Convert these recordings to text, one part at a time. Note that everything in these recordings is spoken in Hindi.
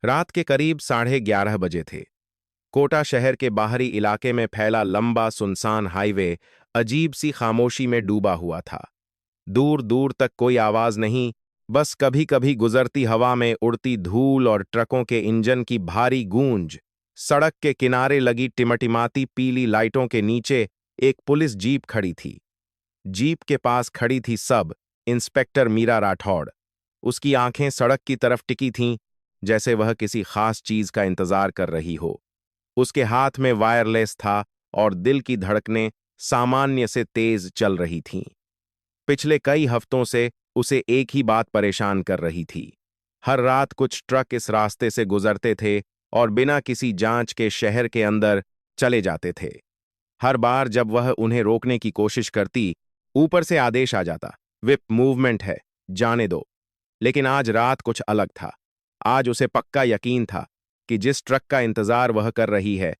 रात के करीब 11:30 बजे थे। कोटा शहर के बाहरी इलाके में फैला लंबा सुनसान हाईवे अजीब सी खामोशी में डूबा हुआ था। दूर दूर तक कोई आवाज नहीं, बस कभी कभी गुजरती हवा में उड़ती धूल और ट्रकों के इंजन की भारी गूंज। सड़क के किनारे लगी टिमटिमाती पीली लाइटों के नीचे एक पुलिस जीप खड़ी थी। जीप के पास खड़ी थी इंस्पेक्टर मीरा राठौड़। उसकी आंखें सड़क की तरफ टिकी थीं, जैसे वह किसी खास चीज का इंतजार कर रही हो। उसके हाथ में वायरलेस था और दिल की धड़कनें सामान्य से तेज चल रही थीं। पिछले कई हफ्तों से उसे एक ही बात परेशान कर रही थी। हर रात कुछ ट्रक इस रास्ते से गुजरते थे और बिना किसी जांच के शहर के अंदर चले जाते थे। हर बार जब वह उन्हें रोकने की कोशिश करती, ऊपर से आदेश आ जाता, विप मूवमेंट है, जाने दो। लेकिन आज रात कुछ अलग था। आज उसे पक्का यकीन था कि जिस ट्रक का इंतजार वह कर रही है,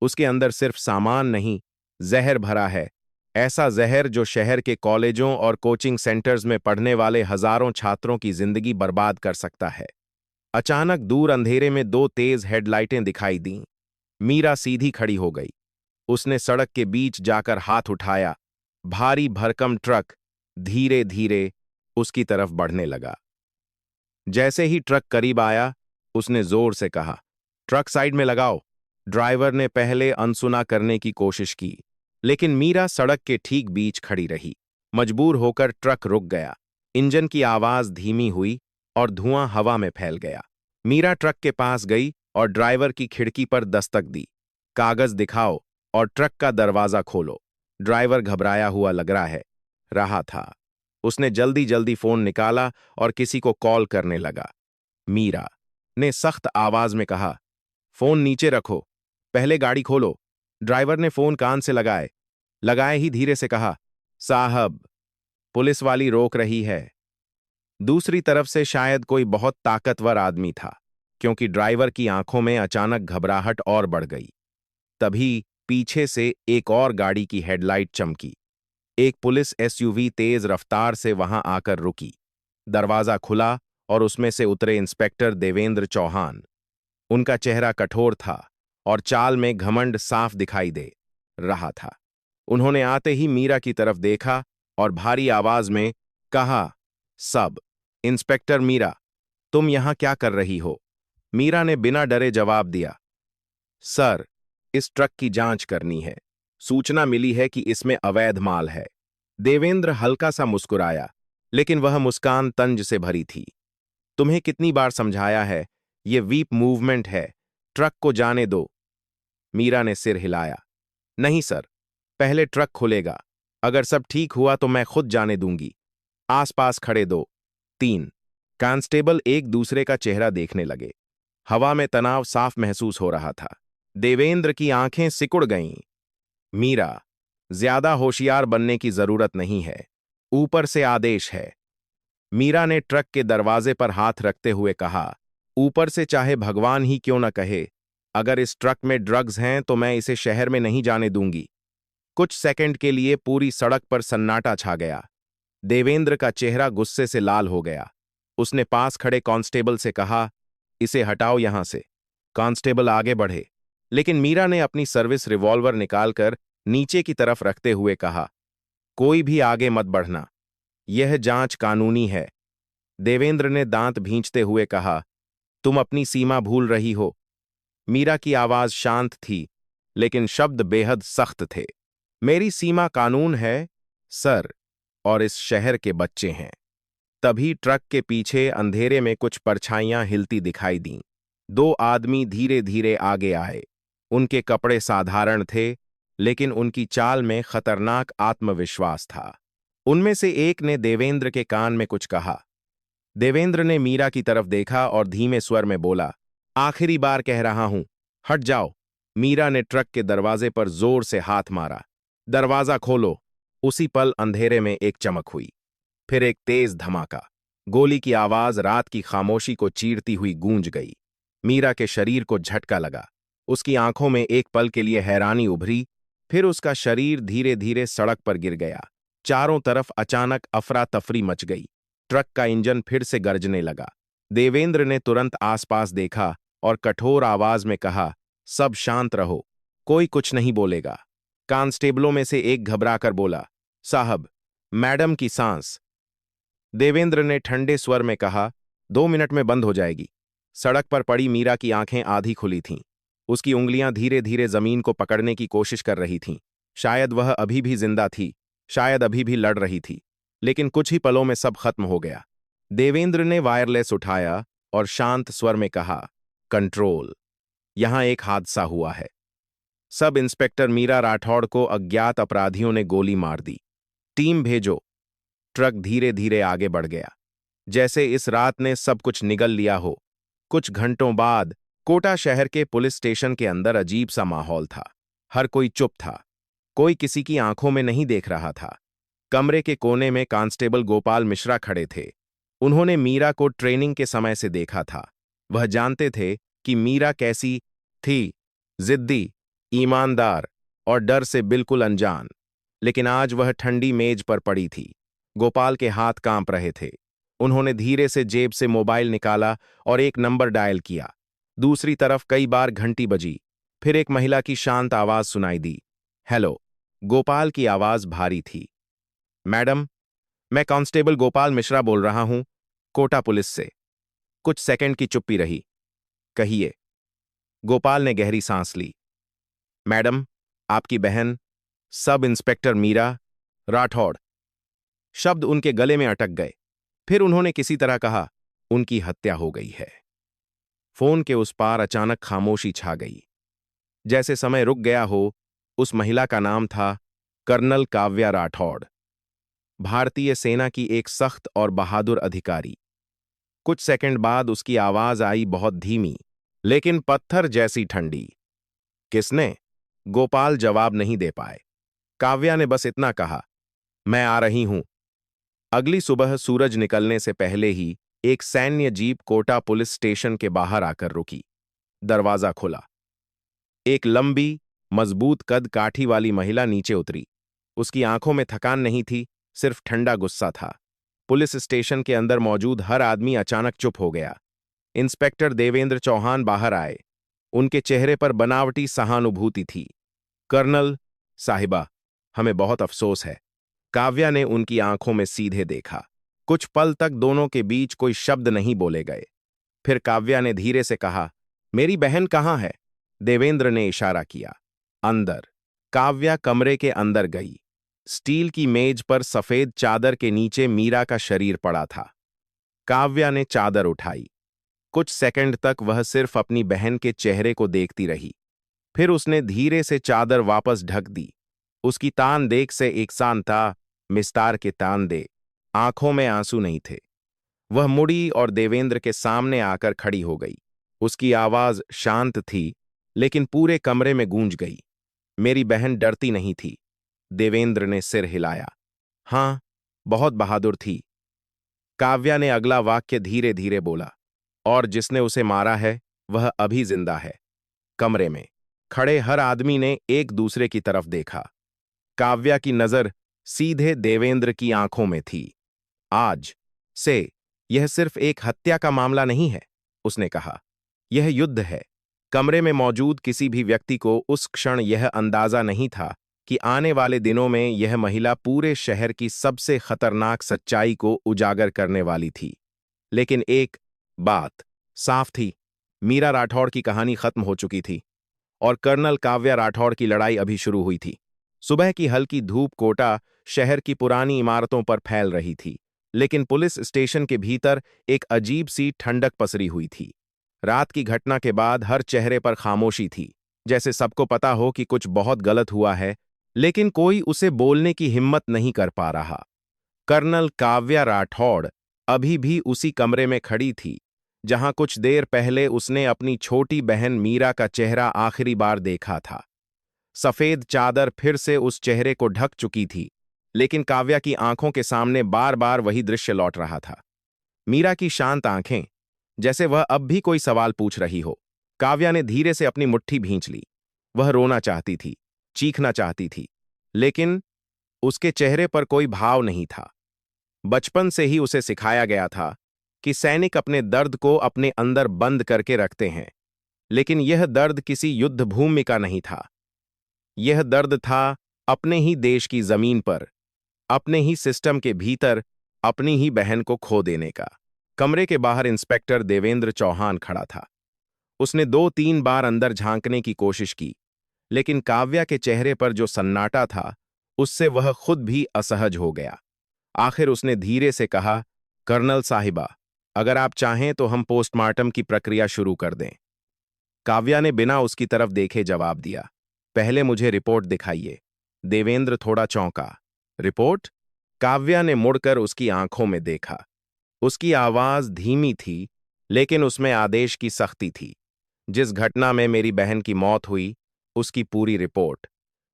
उसके अंदर सिर्फ सामान नहीं, जहर भरा है। ऐसा जहर जो शहर के कॉलेजों और कोचिंग सेंटर्स में पढ़ने वाले हजारों छात्रों की जिंदगी बर्बाद कर सकता है। अचानक दूर अंधेरे में दो तेज हेडलाइटें दिखाई दीं। मीरा सीधी खड़ी हो गई। उसने सड़क के बीच जाकर हाथ उठाया। भारी भरकम ट्रक धीरे धीरे उसकी तरफ बढ़ने लगा। जैसे ही ट्रक करीब आया, उसने जोर से कहा, ट्रक साइड में लगाओ। ड्राइवर ने पहले अनसुना करने की कोशिश की, लेकिन मीरा सड़क के ठीक बीच खड़ी रही। मजबूर होकर ट्रक रुक गया। इंजन की आवाज धीमी हुई और धुआं हवा में फैल गया। मीरा ट्रक के पास गई और ड्राइवर की खिड़की पर दस्तक दी। कागज दिखाओ और ट्रक का दरवाजा खोलो। ड्राइवर घबराया हुआ लग रहा था। उसने जल्दी जल्दी फोन निकाला और किसी को कॉल करने लगा। मीरा ने सख्त आवाज में कहा, फोन नीचे रखो, पहले गाड़ी खोलो। ड्राइवर ने फोन कान से लगाए ही धीरे से कहा, साहब, पुलिस वाली रोक रही है। दूसरी तरफ से शायद कोई बहुत ताकतवर आदमी था, क्योंकि ड्राइवर की आंखों में अचानक घबराहट और बढ़ गई। तभी पीछे से एक और गाड़ी की हेडलाइट चमकी। एक पुलिस एसयूवी तेज रफ्तार से वहां आकर रुकी। दरवाजा खुला और उसमें से उतरे इंस्पेक्टर देवेंद्र चौहान। उनका चेहरा कठोर था और चाल में घमंड साफ दिखाई दे रहा था। उन्होंने आते ही मीरा की तरफ देखा और भारी आवाज में कहा, सब इंस्पेक्टर मीरा, तुम यहां क्या कर रही हो? मीरा ने बिना डरे जवाब दिया, सर, इस ट्रक की जांच करनी है। सूचना मिली है कि इसमें अवैध माल है। देवेंद्र हल्का सा मुस्कुराया, लेकिन वह मुस्कान तंज से भरी थी। तुम्हें कितनी बार समझाया है, ये वीप मूवमेंट है, ट्रक को जाने दो। मीरा ने सिर हिलाया, नहीं सर, पहले ट्रक खुलेगा। अगर सब ठीक हुआ तो मैं खुद जाने दूंगी। आसपास खड़े दो तीन कांस्टेबल एक दूसरे का चेहरा देखने लगे। हवा में तनाव साफ महसूस हो रहा था। देवेंद्र की आंखें सिकुड़ गईं। मीरा, ज्यादा होशियार बनने की जरूरत नहीं है, ऊपर से आदेश है। मीरा ने ट्रक के दरवाजे पर हाथ रखते हुए कहा, ऊपर से चाहे भगवान ही क्यों न कहे, अगर इस ट्रक में ड्रग्स हैं तो मैं इसे शहर में नहीं जाने दूंगी। कुछ सेकंड के लिए पूरी सड़क पर सन्नाटा छा गया। देवेंद्र का चेहरा गुस्से से लाल हो गया। उसने पास खड़े कांस्टेबल से कहा, इसे हटाओ यहां से। कांस्टेबल आगे बढ़े, लेकिन मीरा ने अपनी सर्विस रिवॉल्वर निकालकर नीचे की तरफ रखते हुए कहा, कोई भी आगे मत बढ़ना, यह जांच कानूनी है। देवेंद्र ने दांत भींचते हुए कहा, तुम अपनी सीमा भूल रही हो। मीरा की आवाज शांत थी, लेकिन शब्द बेहद सख्त थे। मेरी सीमा कानून है, सर, और इस शहर के बच्चे हैं। तभी ट्रक के पीछे अंधेरे में कुछ परछाइयां हिलती दिखाई दीं। दो आदमी धीरे धीरे आगे आए। उनके कपड़े साधारण थे, लेकिन उनकी चाल में खतरनाक आत्मविश्वास था। उनमें से एक ने देवेंद्र के कान में कुछ कहा। देवेंद्र ने मीरा की तरफ देखा और धीमे स्वर में बोला, आखिरी बार कह रहा हूं, हट जाओ। मीरा ने ट्रक के दरवाजे पर जोर से हाथ मारा। दरवाजा खोलो। उसी पल अंधेरे में एक चमक हुई, फिर एक तेज धमाका। गोली की आवाज रात की खामोशी को चीरती हुई गूंज गई। मीरा के शरीर को झटका लगा। उसकी आंखों में एक पल के लिए हैरानी उभरी, फिर उसका शरीर धीरे धीरे सड़क पर गिर गया। चारों तरफ अचानक अफरा तफरी मच गई। ट्रक का इंजन फिर से गरजने लगा। देवेंद्र ने तुरंत आसपास देखा, और कठोर आवाज में कहा, सब शांत रहो, कोई कुछ नहीं बोलेगा। कांस्टेबलों में से एक घबराकर बोला, साहब, मैडम की सांस। देवेंद्र ने ठंडे स्वर में कहा, 2 मिनट में बंद हो जाएगी। सड़क पर पड़ी मीरा की आंखें आधी खुली थीं। उसकी उंगलियां धीरे धीरे जमीन को पकड़ने की कोशिश कर रही थीं। शायद वह अभी भी जिंदा थी, शायद अभी भी लड़ रही थी, लेकिन कुछ ही पलों में सब खत्म हो गया। देवेंद्र ने वायरलेस उठाया और शांत स्वर में कहा, कंट्रोल, यहां एक हादसा हुआ है। सब इंस्पेक्टर मीरा राठौड़ को अज्ञात अपराधियों ने गोली मार दी। टीम भेजो। ट्रक धीरे धीरे आगे बढ़ गया, जैसे इस रात ने सब कुछ निगल लिया हो। कुछ घंटों बाद कोटा शहर के पुलिस स्टेशन के अंदर अजीब सा माहौल था। हर कोई चुप था, कोई किसी की आंखों में नहीं देख रहा था। कमरे के कोने में कांस्टेबल गोपाल मिश्रा खड़े थे। उन्होंने मीरा को ट्रेनिंग के समय से देखा था। वह जानते थे कि मीरा कैसी थी, जिद्दी, ईमानदार और डर से बिल्कुल अनजान। लेकिन आज वह ठंडी मेज पर पड़ी थी। गोपाल के हाथ कांप रहे थे। उन्होंने धीरे से जेब से मोबाइल निकाला और एक नंबर डायल किया। दूसरी तरफ कई बार घंटी बजी। फिर एक महिला की शांत आवाज सुनाई दी, हेलो। गोपाल की आवाज भारी थी। मैडम, मैं कांस्टेबल गोपाल मिश्रा बोल रहा हूं, कोटा पुलिस से। कुछ सेकंड की चुप्पी रही। कहिए। गोपाल ने गहरी सांस ली। मैडम, आपकी बहन सब इंस्पेक्टर मीरा राठौड़। शब्द उनके गले में अटक गए। फिर उन्होंने किसी तरह कहा, उनकी हत्या हो गई है। फोन के उस पार अचानक खामोशी छा गई, जैसे समय रुक गया हो। उस महिला का नाम था कर्नल काव्या राठौड़, भारतीय सेना की एक सख्त और बहादुर अधिकारी। कुछ सेकंड बाद उसकी आवाज आई, बहुत धीमी लेकिन पत्थर जैसी ठंडी। किसने? गोपाल जवाब नहीं दे पाए। काव्या ने बस इतना कहा, मैं आ रही हूं। अगली सुबह सूरज निकलने से पहले ही एक सैन्य जीप कोटा पुलिस स्टेशन के बाहर आकर रुकी। दरवाजा खुला। एक लंबी, मजबूत कद काठी वाली महिला नीचे उतरी। उसकी आंखों में थकान नहीं थी, सिर्फ ठंडा गुस्सा था। पुलिस स्टेशन के अंदर मौजूद हर आदमी अचानक चुप हो गया। इंस्पेक्टर देवेंद्र चौहान बाहर आए। उनके चेहरे पर बनावटी सहानुभूति थी। कर्नल साहिबा, हमें बहुत अफसोस है। काव्या ने उनकी आंखों में सीधे देखा। कुछ पल तक दोनों के बीच कोई शब्द नहीं बोले गए। फिर काव्या ने धीरे से कहा, मेरी बहन कहाँ है? देवेंद्र ने इशारा किया। अंदर। काव्या कमरे के अंदर गई। स्टील की मेज पर सफेद चादर के नीचे मीरा का शरीर पड़ा था। काव्या ने चादर उठाई। कुछ सेकंड तक वह सिर्फ अपनी बहन के चेहरे को देखती रही। फिर उसने धीरे से चादर वापस ढक दी। उसकी तान देख से एकसान था, मिस्तार के तान दे। आंखों में आंसू नहीं थे। वह मुड़ी और देवेंद्र के सामने आकर खड़ी हो गई। उसकी आवाज शांत थी, लेकिन पूरे कमरे में गूंज गई। मेरी बहन डरती नहीं थी। देवेंद्र ने सिर हिलाया। हां, बहुत बहादुर थी। काव्या ने अगला वाक्य धीरे धीरे बोला, और जिसने उसे मारा है वह अभी जिंदा है। कमरे में खड़े हर आदमी ने एक दूसरे की तरफ देखा। काव्या की नजर सीधे देवेंद्र की आंखों में थी। आज से यह सिर्फ एक हत्या का मामला नहीं है, उसने कहा। यह युद्ध है। कमरे में मौजूद किसी भी व्यक्ति को उस क्षण यह अंदाजा नहीं था कि आने वाले दिनों में यह महिला पूरे शहर की सबसे खतरनाक सच्चाई को उजागर करने वाली थी। लेकिन एक बात साफ थी, मीरा राठौड़ की कहानी खत्म हो चुकी थी और कर्नल काव्या राठौड़ की लड़ाई अभी शुरू हुई थी। सुबह की हल्की धूप कोटा शहर की पुरानी इमारतों पर फैल रही थी, लेकिन पुलिस स्टेशन के भीतर एक अजीब सी ठंडक पसरी हुई थी। रात की घटना के बाद हर चेहरे पर खामोशी थी, जैसे सबको पता हो कि कुछ बहुत गलत हुआ है, लेकिन कोई उसे बोलने की हिम्मत नहीं कर पा रहा। कर्नल काव्या राठौड़ अभी भी उसी कमरे में खड़ी थी, जहां कुछ देर पहले उसने अपनी छोटी बहन मीरा का चेहरा आखिरी बार देखा था। सफेद चादर फिर से उस चेहरे को ढक चुकी थी, लेकिन काव्या की आंखों के सामने बार बार वही दृश्य लौट रहा था। मीरा की शांत आंखें, जैसे वह अब भी कोई सवाल पूछ रही हो। काव्या ने धीरे से अपनी मुट्ठी भींच ली। वह रोना चाहती थी, चीखना चाहती थी, लेकिन उसके चेहरे पर कोई भाव नहीं था। बचपन से ही उसे सिखाया गया था कि सैनिक अपने दर्द को अपने अंदर बंद करके रखते हैं, लेकिन यह दर्द किसी युद्ध भूमि का नहीं था। यह दर्द था अपने ही देश की जमीन पर, अपने ही सिस्टम के भीतर, अपनी ही बहन को खो देने का। कमरे के बाहर इंस्पेक्टर देवेंद्र चौहान खड़ा था। उसने 2-3 बार अंदर झांकने की कोशिश की, लेकिन काव्या के चेहरे पर जो सन्नाटा था, उससे वह खुद भी असहज हो गया। आखिर उसने धीरे से कहा, कर्नल साहिबा, अगर आप चाहें तो हम पोस्टमार्टम की प्रक्रिया शुरू कर दें। काव्या ने बिना उसकी तरफ देखे जवाब दिया, पहले मुझे रिपोर्ट दिखाइए। देवेंद्र थोड़ा चौंका। रिपोर्ट? काव्या ने मुड़कर उसकी आंखों में देखा। उसकी आवाज धीमी थी, लेकिन उसमें आदेश की सख्ती थी। जिस घटना में मेरी बहन की मौत हुई, उसकी पूरी रिपोर्ट।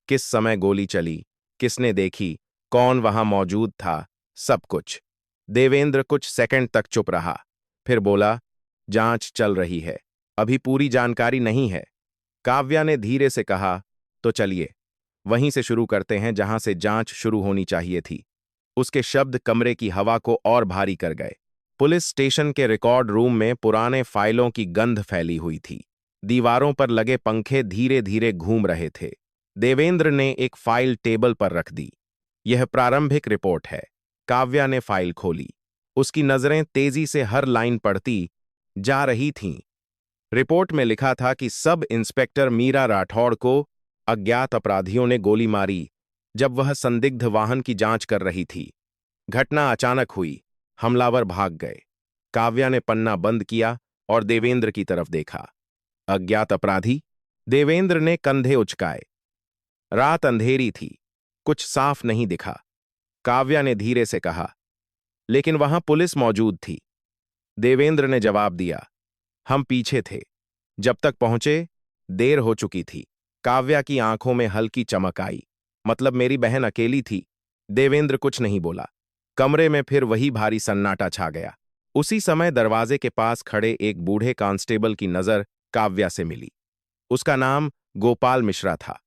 किस समय गोली चली, किसने देखी, कौन वहां मौजूद था, सब कुछ। देवेंद्र कुछ सेकंड तक चुप रहा, फिर बोला, जांच चल रही है, अभी पूरी जानकारी नहीं है। काव्या ने धीरे से कहा, तो चलिए वहीं से शुरू करते हैं जहां से जांच शुरू होनी चाहिए थी। उसके शब्द कमरे की हवा को और भारी कर गए। पुलिस स्टेशन के रिकॉर्ड रूम में पुराने फाइलों की गंध फैली हुई थी। दीवारों पर लगे पंखे धीरे धीरे घूम रहे थे। देवेंद्र ने एक फाइल टेबल पर रख दी। यह प्रारंभिक रिपोर्ट है। काव्या ने फाइल खोली। उसकी नजरें तेजी से हर लाइन पढ़ती जा रही थीं। रिपोर्ट में लिखा था कि सब इंस्पेक्टर मीरा राठौड़ को अज्ञात अपराधियों ने गोली मारी जब वह संदिग्ध वाहन की जांच कर रही थी। घटना अचानक हुई, हमलावर भाग गए। काव्या ने पन्ना बंद किया और देवेंद्र की तरफ देखा। अज्ञात अपराधी? देवेंद्र ने कंधे उचकाए। रात अंधेरी थी, कुछ साफ नहीं दिखा। काव्या ने धीरे से कहा, लेकिन वहां पुलिस मौजूद थी। देवेंद्र ने जवाब दिया, हम पीछे थे। जब तक पहुंचे, देर हो चुकी थी। काव्या की आंखों में हल्की चमक आई। मतलब मेरी बहन अकेली थी? देवेंद्र कुछ नहीं बोला। कमरे में फिर वही भारी सन्नाटा छा गया। उसी समय दरवाजे के पास खड़े एक बूढ़े कांस्टेबल की नजर काव्या से मिली। उसका नाम गोपाल मिश्रा था।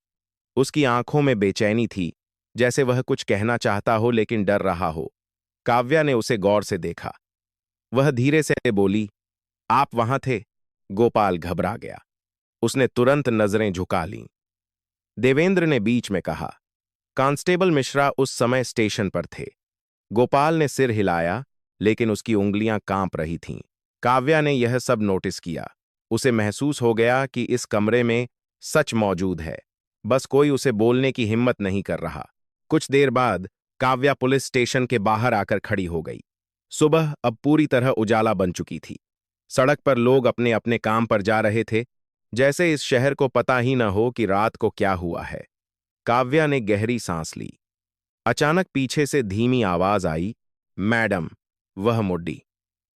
उसकी आंखों में बेचैनी थी, जैसे वह कुछ कहना चाहता हो लेकिन डर रहा हो। काव्या ने उसे गौर से देखा। वह धीरे से बोली, आप वहां थे? गोपाल घबरा गया। उसने तुरंत नजरें झुका लीं। देवेंद्र ने बीच में कहा, कांस्टेबल मिश्रा उस समय स्टेशन पर थे। गोपाल ने सिर हिलाया, लेकिन उसकी उंगलियां कांप रही थीं। काव्या ने यह सब नोटिस किया। उसे महसूस हो गया कि इस कमरे में सच मौजूद है, बस कोई उसे बोलने की हिम्मत नहीं कर रहा। कुछ देर बाद काव्या पुलिस स्टेशन के बाहर आकर खड़ी हो गई। सुबह अब पूरी तरह उजाला बन चुकी थी। सड़क पर लोग अपने अपने काम पर जा रहे थे, जैसे इस शहर को पता ही न हो कि रात को क्या हुआ है। काव्या ने गहरी सांस ली। अचानक पीछे से धीमी आवाज आई, मैडम। वह मुड्डी।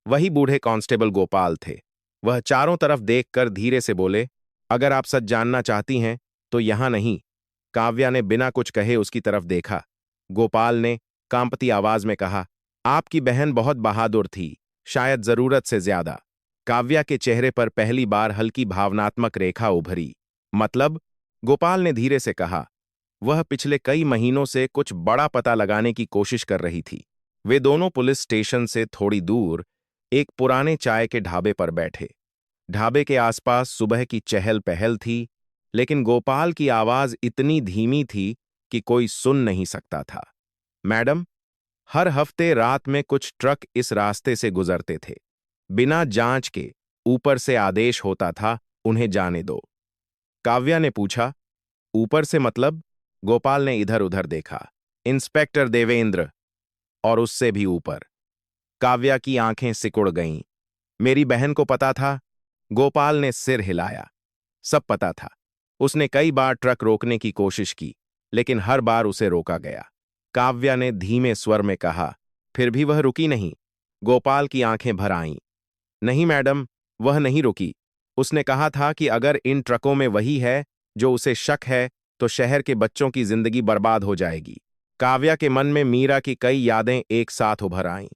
वही बूढ़े कांस्टेबल गोपाल थे। वह चारों तरफ देखकर धीरे से बोले, अगर आप सच जानना चाहती हैं तो यहां नहीं। काव्या ने बिना कुछ कहे उसकी तरफ देखा। गोपाल ने कांपती आवाज में कहा, आपकी बहन बहुत बहादुर थी, शायद जरूरत से ज्यादा। काव्या के चेहरे पर पहली बार हल्की भावनात्मक रेखा उभरी। मतलब? गोपाल ने धीरे से कहा, वह पिछले कई महीनों से कुछ बड़ा पता लगाने की कोशिश कर रही थी। वे दोनों पुलिस स्टेशन से थोड़ी दूर एक पुराने चाय के ढाबे पर बैठे। ढाबे के आसपास सुबह की चहल पहल थी, लेकिन गोपाल की आवाज इतनी धीमी थी कि कोई सुन नहीं सकता था। मैडम, हर हफ्ते रात में कुछ ट्रक इस रास्ते से गुजरते थे। बिना जांच के ऊपर से आदेश होता था, उन्हें जाने दो। काव्या ने पूछा, ऊपर से मतलब? गोपाल ने इधर उधर देखा। इंस्पेक्टर देवेंद्र, और उससे भी ऊपर। काव्या की आंखें सिकुड़ गईं। मेरी बहन को पता था? गोपाल ने सिर हिलाया। सब पता था। उसने कई बार ट्रक रोकने की कोशिश की, लेकिन हर बार उसे रोका गया। काव्या ने धीमे स्वर में कहा, फिर भी वह रुकी नहीं। गोपाल की आंखें भर आईं। नहीं मैडम, वह नहीं रुकी। उसने कहा था कि अगर इन ट्रकों में वही है जो उसे शक है, तो शहर के बच्चों की जिंदगी बर्बाद हो जाएगी। काव्या के मन में मीरा की कई यादें एक साथ उभर आईं।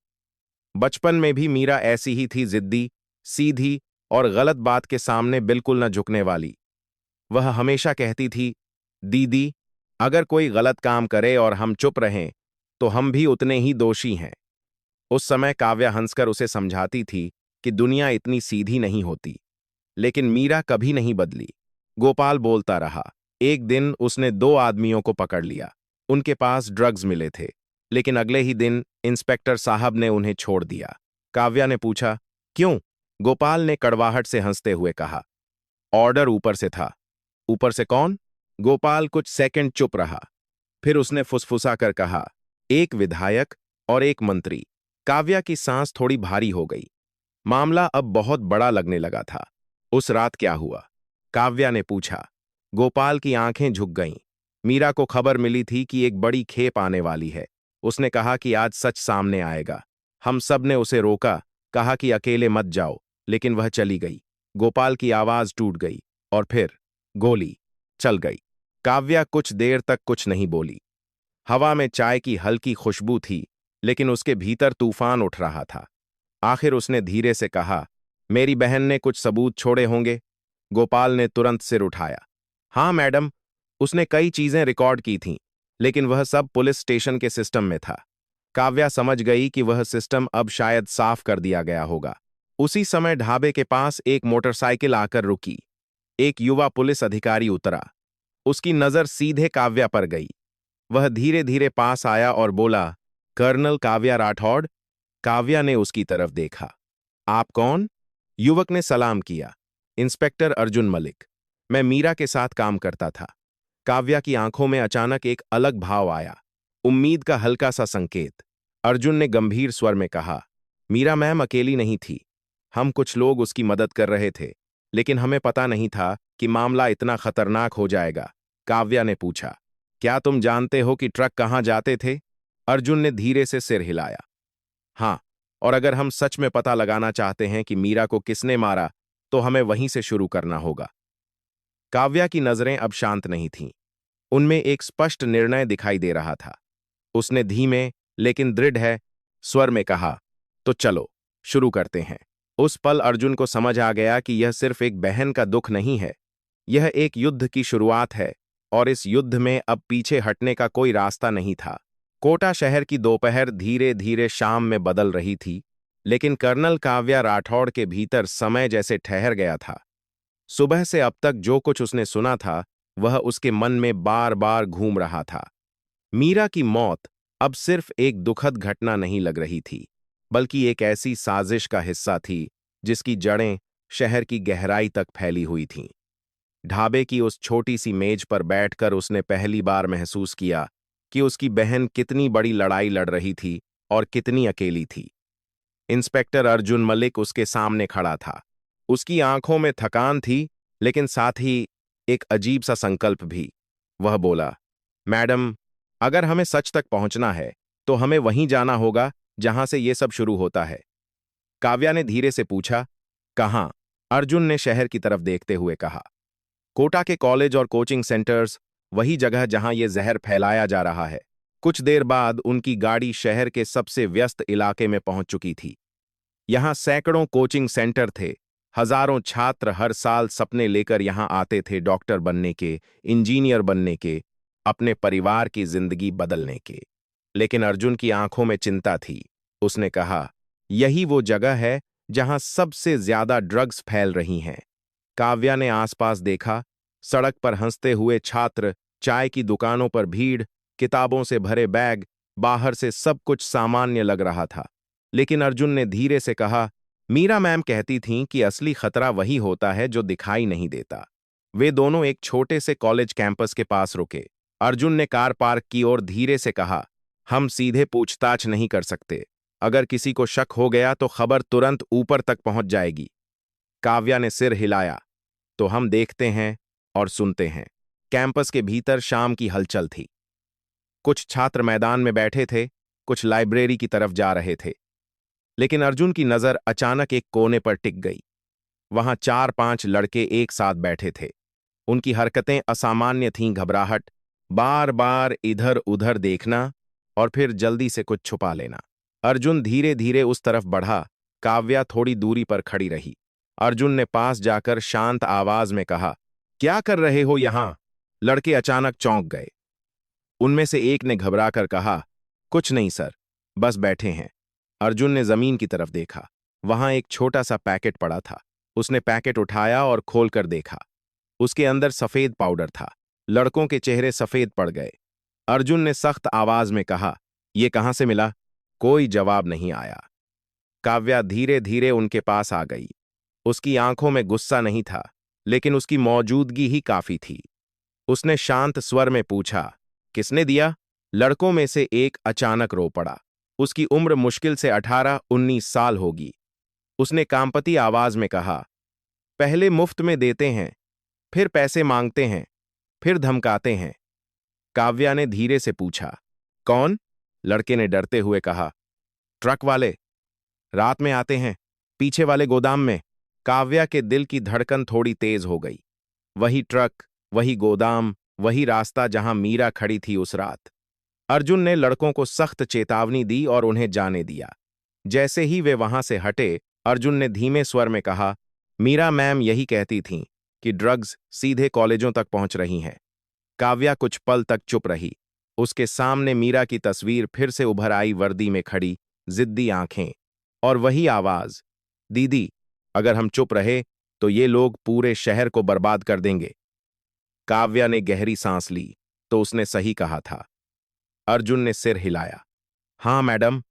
बचपन में भी मीरा ऐसी ही थी, जिद्दी, सीधी और गलत बात के सामने बिल्कुल न झुकने वाली। वह हमेशा कहती थी, दीदी, अगर कोई गलत काम करे और हम चुप रहें, तो हम भी उतने ही दोषी हैं। उस समय काव्या हंसकर उसे समझाती थी कि दुनिया इतनी सीधी नहीं होती। लेकिन मीरा कभी नहीं बदली। गोपाल बोलता रहा। एक दिन उसने दो आदमियों को पकड़ लिया। उनके पास ड्रग्स मिले थे, लेकिन अगले ही दिन इंस्पेक्टर साहब ने उन्हें छोड़ दिया। काव्या ने पूछा, क्यों? गोपाल ने कड़वाहट से हंसते हुए कहा, ऑर्डर ऊपर से था। ऊपर से कौन? गोपाल कुछ सेकंड चुप रहा। फिर उसने फुसफुसा कर कहा, एक विधायक और एक मंत्री। काव्या की सांस थोड़ी भारी हो गई। मामला अब बहुत बड़ा लगने लगा था। उस रात क्या हुआ? काव्या ने पूछा। गोपाल की आंखें झुक गईं। मीरा को खबर मिली थी कि एक बड़ी खेप आने वाली है। उसने कहा कि आज सच सामने आएगा। हम सब ने उसे रोका, कहा कि अकेले मत जाओ, लेकिन वह चली गई। गोपाल की आवाज टूट गई और फिर गोली चल गई। काव्या कुछ देर तक कुछ नहीं बोली। हवा में चाय की हल्की खुशबू थी, लेकिन उसके भीतर तूफान उठ रहा था। आखिर उसने धीरे से कहा, मेरी बहन ने कुछ सबूत छोड़े होंगे? गोपाल ने तुरंत सिर उठाया। हाँ मैडम, उसने कई चीजें रिकॉर्ड की थीं, लेकिन वह सब पुलिस स्टेशन के सिस्टम में था। काव्या समझ गई कि वह सिस्टम अब शायद साफ कर दिया गया होगा। उसी समय ढाबे के पास एक मोटरसाइकिल आकर रुकी। एक युवा पुलिस अधिकारी उतरा। उसकी नजर सीधे काव्या पर गई। वह धीरे धीरे पास आया और बोला, कर्नल काव्या राठौड़। काव्या ने उसकी तरफ देखा। आप कौन? युवक ने सलाम किया। इंस्पेक्टर अर्जुन मलिक। मैं मीरा के साथ काम करता था। काव्या की आंखों में अचानक एक अलग भाव आया, उम्मीद का हल्का सा संकेत। अर्जुन ने गंभीर स्वर में कहा, मीरा मैम अकेली नहीं थी। हम कुछ लोग उसकी मदद कर रहे थे, लेकिन हमें पता नहीं था कि मामला इतना खतरनाक हो जाएगा। काव्या ने पूछा, क्या तुम जानते हो कि ट्रक कहाँ जाते थे? अर्जुन ने धीरे से सिर हिलाया। हाँ, और अगर हम सच में पता लगाना चाहते हैं कि मीरा को किसने मारा, तो हमें वहीं से शुरू करना होगा। काव्या की नजरें अब शांत नहीं थीं। उनमें एक स्पष्ट निर्णय दिखाई दे रहा था। उसने धीमे लेकिन दृढ़ है स्वर में कहा, तो चलो शुरू करते हैं। उस पल अर्जुन को समझ आ गया कि यह सिर्फ एक बहन का दुख नहीं है, यह एक युद्ध की शुरुआत है, और इस युद्ध में अब पीछे हटने का कोई रास्ता नहीं था। कोटा शहर की दोपहर धीरे धीरे शाम में बदल रही थी, लेकिन कर्नल काव्या राठौड़ के भीतर समय जैसे ठहर गया था। सुबह से अब तक जो कुछ उसने सुना था, वह उसके मन में बार बार घूम रहा था। मीरा की मौत अब सिर्फ एक दुखद घटना नहीं लग रही थी, बल्कि एक ऐसी साजिश का हिस्सा थी जिसकी जड़ें शहर की गहराई तक फैली हुई थीं। ढाबे की उस छोटी सी मेज पर बैठकर उसने पहली बार महसूस किया कि उसकी बहन कितनी बड़ी लड़ाई लड़ रही थी और कितनी अकेली थी। इंस्पेक्टर अर्जुन मलिक उसके सामने खड़ा था। उसकी आंखों में थकान थी, लेकिन साथ ही एक अजीब सा संकल्प भी। वह बोला, मैडम, अगर हमें सच तक पहुंचना है, तो हमें वहीं जाना होगा जहां से ये सब शुरू होता है। काव्या ने धीरे से पूछा, कहाँ? अर्जुन ने शहर की तरफ देखते हुए कहा, कोटा के कॉलेज और कोचिंग सेंटर्स, वही जगह जहां ये जहर फैलाया जा रहा है। कुछ देर बाद उनकी गाड़ी शहर के सबसे व्यस्त इलाके में पहुंच चुकी थी। यहां सैकड़ों कोचिंग सेंटर थे। हजारों छात्र हर साल सपने लेकर यहां आते थे, डॉक्टर बनने के, इंजीनियर बनने के, अपने परिवार की जिंदगी बदलने के। लेकिन अर्जुन की आंखों में चिंता थी। उसने कहा, यही वो जगह है जहां सबसे ज्यादा ड्रग्स फैल रही हैं। काव्या ने आसपास देखा। सड़क पर हंसते हुए छात्र, चाय की दुकानों पर भीड़, किताबों से भरे बैग, बाहर से सब कुछ सामान्य लग रहा था। लेकिन अर्जुन ने धीरे से कहा, मीरा मैम कहती थीं कि असली खतरा वही होता है जो दिखाई नहीं देता। वे दोनों एक छोटे से कॉलेज कैंपस के पास रुके। अर्जुन ने कार पार्क की और धीरे से कहा, हम सीधे पूछताछ नहीं कर सकते। अगर किसी को शक हो गया तो खबर तुरंत ऊपर तक पहुंच जाएगी। काव्या ने सिर हिलाया। तो हम देखते हैं और सुनते हैं। कैंपस के भीतर शाम की हलचल थी। कुछ छात्र मैदान में बैठे थे, कुछ लाइब्रेरी की तरफ जा रहे थे। लेकिन अर्जुन की नजर अचानक एक कोने पर टिक गई। वहां 4-5 लड़के एक साथ बैठे थे। उनकी हरकतें असामान्य थीं, घबराहट, बार बार इधर उधर देखना और फिर जल्दी से कुछ छुपा लेना। अर्जुन धीरे धीरे उस तरफ बढ़ा। काव्या थोड़ी दूरी पर खड़ी रही। अर्जुन ने पास जाकर शांत आवाज में कहा, क्या कर रहे हो यहां? लड़के अचानक चौंक गए। उनमें से एक ने घबराकर कहा, कुछ नहीं सर, बस बैठे हैं। अर्जुन ने जमीन की तरफ देखा। वहां एक छोटा सा पैकेट पड़ा था। उसने पैकेट उठाया और खोलकर देखा। उसके अंदर सफेद पाउडर था। लड़कों के चेहरे सफेद पड़ गए। अर्जुन ने सख्त आवाज में कहा, "ये कहां से मिला?" कोई जवाब नहीं आया। काव्या धीरे धीरे उनके पास आ गई। उसकी आंखों में गुस्सा नहीं था, लेकिन उसकी मौजूदगी ही काफी थी। उसने शांत स्वर में पूछा, "किसने दिया?" लड़कों में से एक अचानक रो पड़ा। उसकी उम्र मुश्किल से 18-19 साल होगी। उसने कांपती आवाज में कहा, "पहले मुफ्त में देते हैं, फिर पैसे मांगते हैं, फिर धमकाते हैं।" काव्या ने धीरे से पूछा, "कौन?" लड़के ने डरते हुए कहा, "ट्रक वाले। रात में आते हैं, पीछे वाले गोदाम में।" काव्या के दिल की धड़कन थोड़ी तेज हो गई। वही ट्रक, वही गोदाम, वही रास्ता जहां मीरा खड़ी थी उस रात। अर्जुन ने लड़कों को सख्त चेतावनी दी और उन्हें जाने दिया। जैसे ही वे वहां से हटे, अर्जुन ने धीमे स्वर में कहा, "मीरा मैम यही कहती थीं कि ड्रग्स सीधे कॉलेजों तक पहुंच रही हैं।" काव्या कुछ पल तक चुप रही। उसके सामने मीरा की तस्वीर फिर से उभर आई, वर्दी में खड़ी, जिद्दी आंखें, और वही आवाज, "दीदी, अगर हम चुप रहे तो ये लोग पूरे शहर को बर्बाद कर देंगे।" काव्या ने गहरी सांस ली, तो उसने सही कहा था। अर्जुन ने सिर हिलाया, "हाँ मैडम,"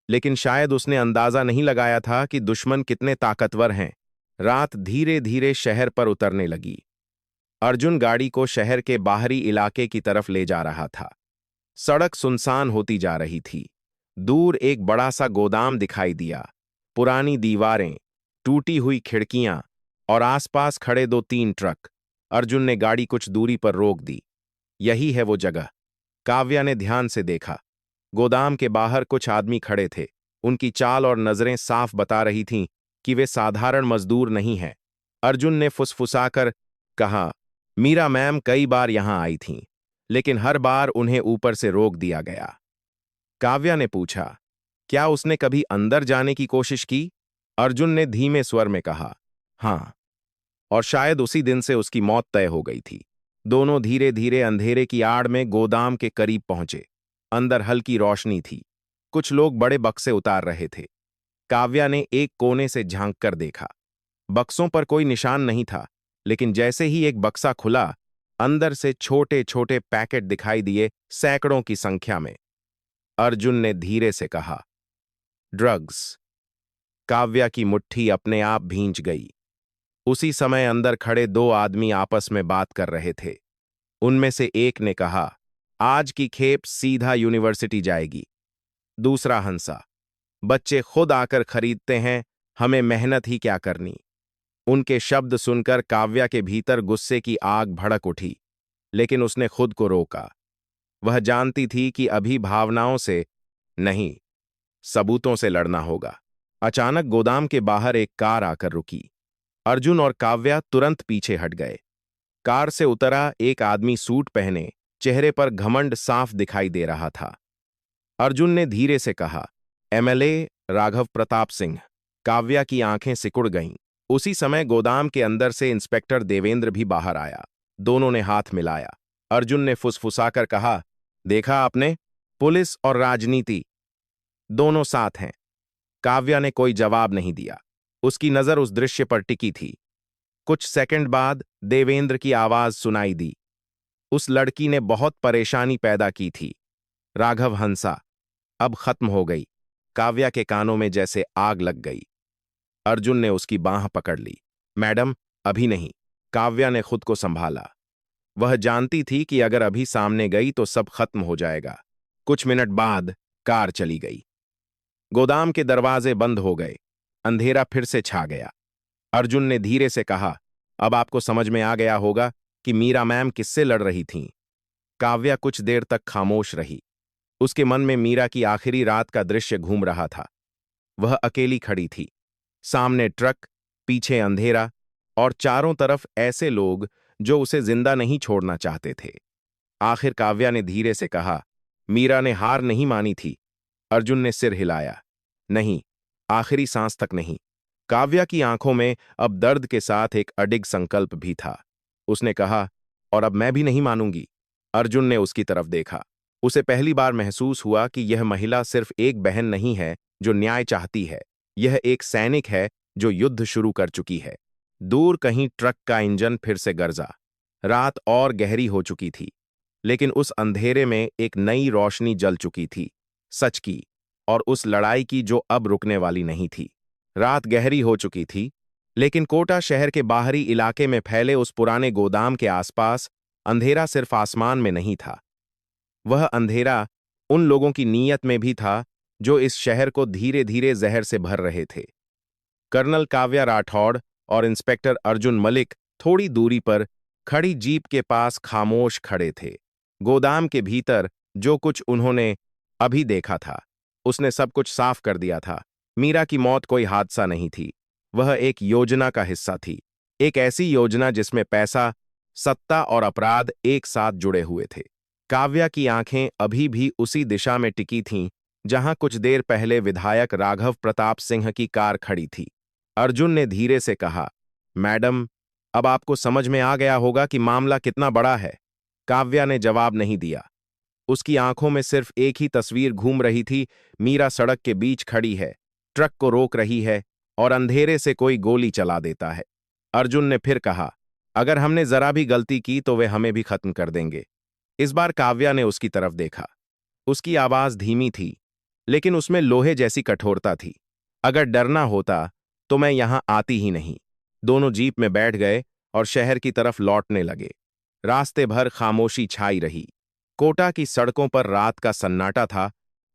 लेकिन शायद उसने अंदाजा नहीं लगाया था कि दुश्मन कितने ताकतवर हैं। रात धीरे धीरे शहर पर उतरने लगी। अर्जुन गाड़ी को शहर के बाहरी इलाके की तरफ ले जा रहा था। सड़क सुनसान होती जा रही थी। दूर एक बड़ा सा गोदाम दिखाई दिया। पुरानी दीवारें, टूटी हुई खिड़कियां और आसपास खड़े 2-3 ट्रक। अर्जुन ने गाड़ी कुछ दूरी पर रोक दी। यही है वो जगह। काव्या ने ध्यान से देखा। गोदाम के बाहर कुछ आदमी खड़े थे। उनकी चाल और नजरें साफ बता रही थीं कि वे साधारण मजदूर नहीं हैं। अर्जुन ने फुसफुसाकर कहा, "मीरा मैम कई बार यहां आई थीं, लेकिन हर बार उन्हें ऊपर से रोक दिया गया।" काव्या ने पूछा, "क्या उसने कभी अंदर जाने की कोशिश की?" अर्जुन ने धीमे स्वर में कहा, "हाँ, और शायद उसी दिन से उसकी मौत तय हो गई थी।" दोनों धीरे धीरे अंधेरे की आड़ में गोदाम के करीब पहुंचे। अंदर हल्की रोशनी थी। कुछ लोग बड़े बक्से उतार रहे थे। काव्या ने एक कोने से झांक कर देखा। बक्सों पर कोई निशान नहीं था, लेकिन जैसे ही एक बक्सा खुला, अंदर से छोटे छोटे पैकेट दिखाई दिए, सैकड़ों की संख्या में। अर्जुन ने धीरे से कहा, "ड्रग्स।" काव्या की मुट्ठी अपने आप भींच गई। उसी समय अंदर खड़े 2 आदमी आपस में बात कर रहे थे। उनमें से एक ने कहा, "आज की खेप सीधा यूनिवर्सिटी जाएगी।" दूसरा हंसा, "बच्चे खुद आकर खरीदते हैं, हमें मेहनत ही क्या करनी।" उनके शब्द सुनकर काव्या के भीतर गुस्से की आग भड़क उठी, लेकिन उसने खुद को रोका। वह जानती थी कि अभी भावनाओं से नहीं, सबूतों से लड़ना होगा। अचानक गोदाम के बाहर एक कार आकर रुकी। अर्जुन और काव्या तुरंत पीछे हट गए। कार से उतरा एक आदमी सूट पहने, चेहरे पर घमंड साफ दिखाई दे रहा था। अर्जुन ने धीरे से कहा, "एमएलए राघव प्रताप सिंह।" काव्या की आंखें सिकुड़ गईं। उसी समय गोदाम के अंदर से इंस्पेक्टर देवेंद्र भी बाहर आया। दोनों ने हाथ मिलाया। अर्जुन ने फुसफुसाकर कहा, "देखा आपने, पुलिस और राजनीति दोनों साथ हैं।" काव्या ने कोई जवाब नहीं दिया। उसकी नजर उस दृश्य पर टिकी थी। कुछ सेकंड बाद देवेंद्र की आवाज सुनाई दी। "उस लड़की ने बहुत परेशानी पैदा की थी।" राघव हंसा, "अब खत्म हो गई।" काव्या के कानों में जैसे आग लग गई। अर्जुन ने उसकी बांह पकड़ ली। "मैडम, अभी नहीं।" काव्या ने खुद को संभाला। वह जानती थी कि अगर अभी सामने गई तो सब खत्म हो जाएगा। कुछ मिनट बाद कार चली गई। गोदाम के दरवाजे बंद हो गए। अंधेरा फिर से छा गया। अर्जुन ने धीरे से कहा, "अब आपको समझ में आ गया होगा कि मीरा मैम किससे लड़ रही थीं।" काव्या कुछ देर तक खामोश रही। उसके मन में मीरा की आखिरी रात का दृश्य घूम रहा था। वह अकेली खड़ी थी। सामने ट्रक, पीछे अंधेरा और चारों तरफ ऐसे लोग जो उसे जिंदा नहीं छोड़ना चाहते थे। आखिर काव्या ने धीरे से कहा, "मीरा ने हार नहीं मानी थी।" अर्जुन ने सिर हिलाया, "नहीं, आखिरी सांस तक नहीं।" काव्या की आंखों में अब दर्द के साथ एक अडिग संकल्प भी था। उसने कहा, "और अब मैं भी नहीं मानूंगी।" अर्जुन ने उसकी तरफ देखा। उसे पहली बार महसूस हुआ कि यह महिला सिर्फ एक बहन नहीं है जो न्याय चाहती है। यह एक सैनिक है जो युद्ध शुरू कर चुकी है। दूर कहीं ट्रक का इंजन फिर से गरजा। रात और गहरी हो चुकी थी, लेकिन उस अंधेरे में एक नई रोशनी जल चुकी थी, सच की, और उस लड़ाई की जो अब रुकने वाली नहीं थी। रात गहरी हो चुकी थी, लेकिन कोटा शहर के बाहरी इलाके में फैले उस पुराने गोदाम के आसपास अंधेरा सिर्फ आसमान में नहीं था। वह अंधेरा उन लोगों की नीयत में भी था जो इस शहर को धीरे धीरे जहर से भर रहे थे। कर्नल काव्या राठौड़ और इंस्पेक्टर अर्जुन मलिक थोड़ी दूरी पर खड़ी जीप के पास खामोश खड़े थे। गोदाम के भीतर जो कुछ उन्होंने अभी देखा था, उसने सब कुछ साफ कर दिया था। मीरा की मौत कोई हादसा नहीं थी, वह एक योजना का हिस्सा थी। एक ऐसी योजना जिसमें पैसा, सत्ता और अपराध एक साथ जुड़े हुए थे। काव्या की आंखें अभी भी उसी दिशा में टिकी थीं जहां कुछ देर पहले विधायक राघव प्रताप सिंह की कार खड़ी थी। अर्जुन ने धीरे से कहा, मैडम, अब आपको समझ में आ गया होगा कि मामला कितना बड़ा है। काव्या ने जवाब नहीं दिया। उसकी आंखों में सिर्फ एक ही तस्वीर घूम रही थी, मीरा सड़क के बीच खड़ी है, ट्रक को रोक रही है और अंधेरे से कोई गोली चला देता है। अर्जुन ने फिर कहा, अगर हमने जरा भी गलती की तो वे हमें भी खत्म कर देंगे। इस बार काव्या ने उसकी तरफ देखा। उसकी आवाज धीमी थी, लेकिन उसमें लोहे जैसी कठोरता थी। अगर डरना होता तो मैं यहां आती ही नहीं। दोनों जीप में बैठ गए और शहर की तरफ लौटने लगे। रास्ते भर खामोशी छाई रही। कोटा की सड़कों पर रात का सन्नाटा था,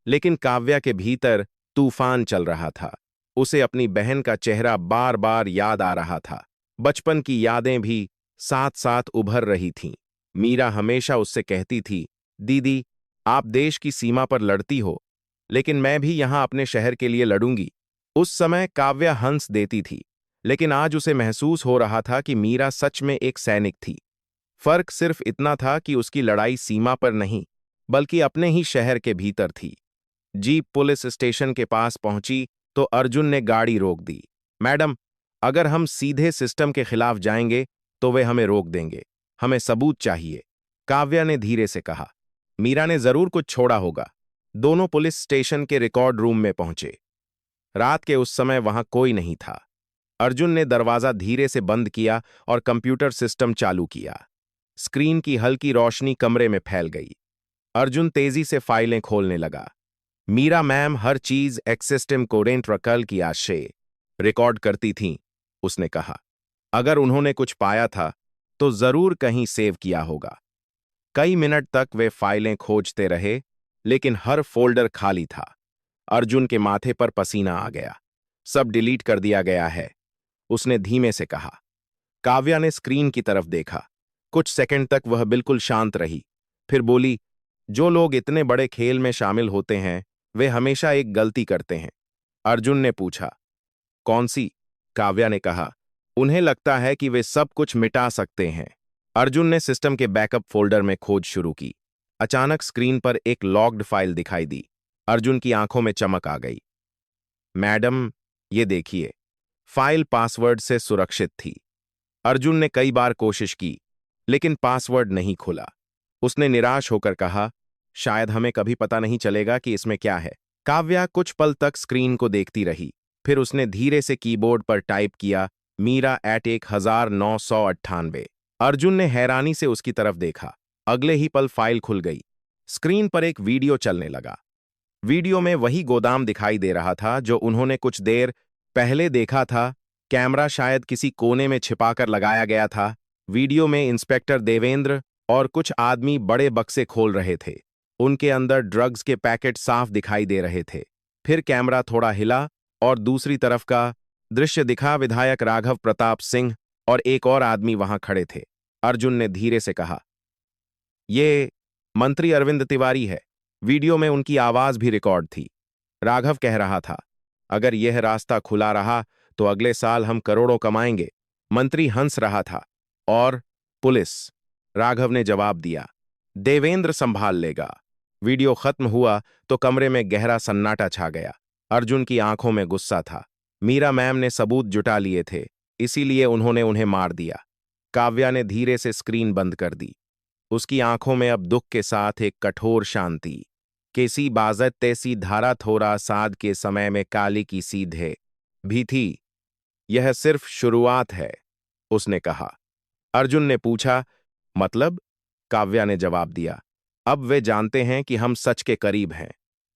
लेकिन काव्या के भीतर तूफान चल रहा था। उसे अपनी बहन का चेहरा बार बार याद आ रहा था। बचपन की यादें भी साथ साथ उभर रही थीं। मीरा हमेशा उससे कहती थी, दीदी, आप देश की सीमा पर लड़ती हो, लेकिन मैं भी यहां अपने शहर के लिए लड़ूंगी। उस समय काव्या हंस देती थी, लेकिन आज उसे महसूस हो रहा था कि मीरा सच में एक सैनिक थी। फर्क सिर्फ इतना था कि उसकी लड़ाई सीमा पर नहीं, बल्कि अपने ही शहर के भीतर थी। जीप पुलिस स्टेशन के पास पहुंची तो अर्जुन ने गाड़ी रोक दी। मैडम, अगर हम सीधे सिस्टम के खिलाफ जाएंगे तो वे हमें रोक देंगे। हमें सबूत चाहिए, काव्या ने धीरे से कहा। मीरा ने जरूर कुछ छोड़ा होगा। दोनों पुलिस स्टेशन के रिकॉर्ड रूम में पहुंचे। रात के उस समय वहां कोई नहीं था। अर्जुन ने दरवाजा धीरे से बंद किया और कंप्यूटर सिस्टम चालू किया। स्क्रीन की हल्की रोशनी कमरे में फैल गई। अर्जुन तेजी से फाइलें खोलने लगा। मीरा मैम हर चीज एक्सिस्टम कोडेंट रकल की आशय रिकॉर्ड करती थीं, उसने कहा। अगर उन्होंने कुछ पाया था तो जरूर कहीं सेव किया होगा। कई मिनट तक वे फाइलें खोजते रहे, लेकिन हर फोल्डर खाली था। अर्जुन के माथे पर पसीना आ गया। सब डिलीट कर दिया गया है, उसने धीमे से कहा। काव्या ने स्क्रीन की तरफ देखा। कुछ सेकंड तक वह बिल्कुल शांत रही, फिर बोली, जो लोग इतने बड़े खेल में शामिल होते हैं वे हमेशा एक गलती करते हैं। अर्जुन ने पूछा, कौन सी? काव्या ने कहा, उन्हें लगता है कि वे सब कुछ मिटा सकते हैं। अर्जुन ने सिस्टम के बैकअप फोल्डर में खोज शुरू की। अचानक स्क्रीन पर एक लॉग्ड फाइल दिखाई दी। अर्जुन की आंखों में चमक आ गई। मैडम, ये देखिए। फाइल पासवर्ड से सुरक्षित थी। अर्जुन ने कई बार कोशिश की, लेकिन पासवर्ड नहीं खुला। उसने निराश होकर कहा, शायद हमें कभी पता नहीं चलेगा कि इसमें क्या है। काव्या कुछ पल तक स्क्रीन को देखती रही, फिर उसने धीरे से कीबोर्ड पर टाइप किया, मीरा @1998। अर्जुन ने हैरानी से उसकी तरफ देखा। अगले ही पल फाइल खुल गई। स्क्रीन पर एक वीडियो चलने लगा। वीडियो में वही गोदाम दिखाई दे रहा था जो उन्होंने कुछ देर पहले देखा था। कैमरा शायद किसी कोने में छिपाकर लगाया गया था। वीडियो में इंस्पेक्टर देवेंद्र और कुछ आदमी बड़े बक्से खोल रहे थे। उनके अंदर ड्रग्स के पैकेट साफ दिखाई दे रहे थे। फिर कैमरा थोड़ा हिला और दूसरी तरफ का दृश्य दिखा। विधायक राघव प्रताप सिंह और एक और आदमी वहां खड़े थे। अर्जुन ने धीरे से कहा, ये मंत्री अरविंद तिवारी है। वीडियो में उनकी आवाज भी रिकॉर्ड थी। राघव कह रहा था, अगर यह रास्ता खुला रहा तो अगले साल हम करोड़ों कमाएंगे। मंत्री हंस रहा था। और पुलिस? राघव ने जवाब दिया, देवेंद्र संभाल लेगा। वीडियो खत्म हुआ तो कमरे में गहरा सन्नाटा छा गया। अर्जुन की आंखों में गुस्सा था। मीरा मैम ने सबूत जुटा लिए थे, इसीलिए उन्होंने उन्हें मार दिया। काव्या ने धीरे से स्क्रीन बंद कर दी। उसकी आंखों में अब दुख के साथ एक कठोर शांति। केसी बाजत तैसी धारा थोड़ा साध के समय में काली की सीधे भी थी। यह सिर्फ शुरुआत है। उसने कहा। अर्जुन ने पूछा, मतलब? काव्या ने जवाब दिया, अब वे जानते हैं कि हम सच के करीब हैं।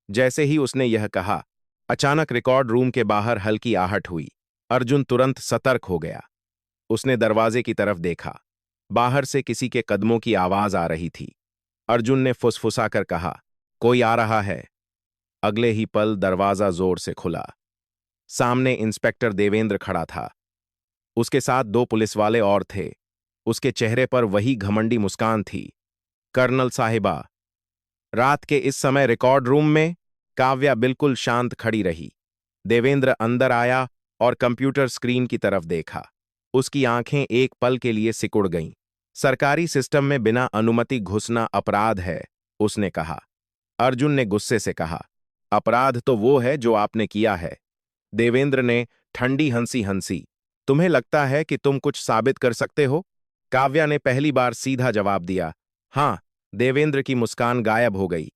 जैसे ही उसने यह कहा, अचानक रिकॉर्ड रूम के बाहर हल्की आहट हुई। अर्जुन तुरंत सतर्क हो गया। उसने दरवाजे की तरफ देखा। बाहर से किसी के कदमों की आवाज आ रही थी। अर्जुन ने फुसफुसाकर कहा, कोई आ रहा है। अगले ही पल दरवाजा जोर से खुला। सामने इंस्पेक्टर देवेंद्र खड़ा था। उसके साथ दो पुलिस वाले और थे। उसके चेहरे पर वही घमंडी मुस्कान थी। कर्नल साहिबा। रात के इस समय रिकॉर्ड रूम में? काव्या बिल्कुल शांत खड़ी रही। देवेंद्र अंदर आया और कंप्यूटर स्क्रीन की तरफ देखा। उसकी आंखें एक पल के लिए सिकुड़ गईं। सरकारी सिस्टम में बिना अनुमति घुसना अपराध है, उसने कहा। अर्जुन ने गुस्से से कहा, अपराध तो वो है जो आपने किया है। देवेंद्र ने ठंडी हंसी हंसी, तुम्हें लगता है कि तुम कुछ साबित कर सकते हो? काव्या ने पहली बार सीधा जवाब दिया, हां। देवेंद्र की मुस्कान गायब हो गई।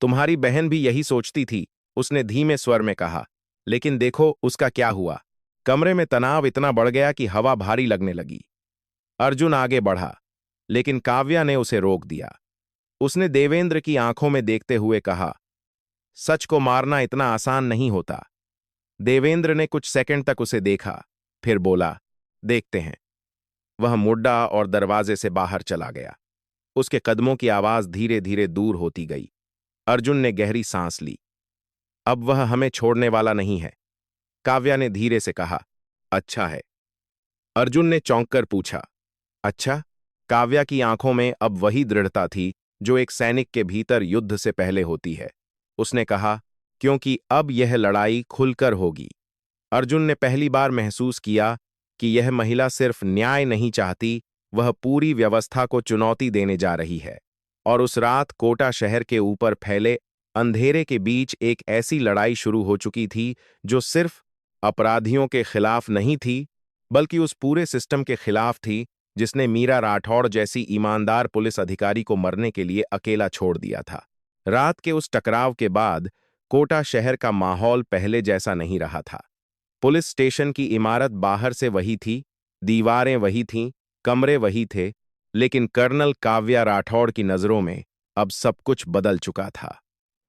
तुम्हारी बहन भी यही सोचती थी, उसने धीमे स्वर में कहा। लेकिन देखो उसका क्या हुआ। कमरे में तनाव इतना बढ़ गया कि हवा भारी लगने लगी। अर्जुन आगे बढ़ा, लेकिन काव्या ने उसे रोक दिया। उसने देवेंद्र की आंखों में देखते हुए कहा, सच को मारना इतना आसान नहीं होता। देवेंद्र ने कुछ सेकंड तक उसे देखा, फिर बोला, देखते हैं। वह मुड्डा और दरवाजे से बाहर चला गया। उसके कदमों की आवाज धीरे धीरे दूर होती गई। अर्जुन ने गहरी सांस ली। अब वह हमें छोड़ने वाला नहीं है, काव्या ने धीरे से कहा। अच्छा है। अर्जुन ने चौंककर पूछा, अच्छा? काव्या की आंखों में अब वही दृढ़ता थी जो एक सैनिक के भीतर युद्ध से पहले होती है। उसने कहा, क्योंकि अब यह लड़ाई खुलकर होगी। अर्जुन ने पहली बार महसूस किया कि यह महिला सिर्फ न्याय नहीं चाहती, वह पूरी व्यवस्था को चुनौती देने जा रही है। और उस रात कोटा शहर के ऊपर फैले अंधेरे के बीच एक ऐसी लड़ाई शुरू हो चुकी थी जो सिर्फ अपराधियों के खिलाफ नहीं थी, बल्कि उस पूरे सिस्टम के खिलाफ थी जिसने मीरा राठौड़ जैसी ईमानदार पुलिस अधिकारी को मरने के लिए अकेला छोड़ दिया था। रात के उस टकराव के बाद कोटा शहर का माहौल पहले जैसा नहीं रहा था। पुलिस स्टेशन की इमारत बाहर से वही थी, दीवारें वही थीं, कमरे वही थे, लेकिन कर्नल काव्या राठौड़ की नजरों में अब सब कुछ बदल चुका था।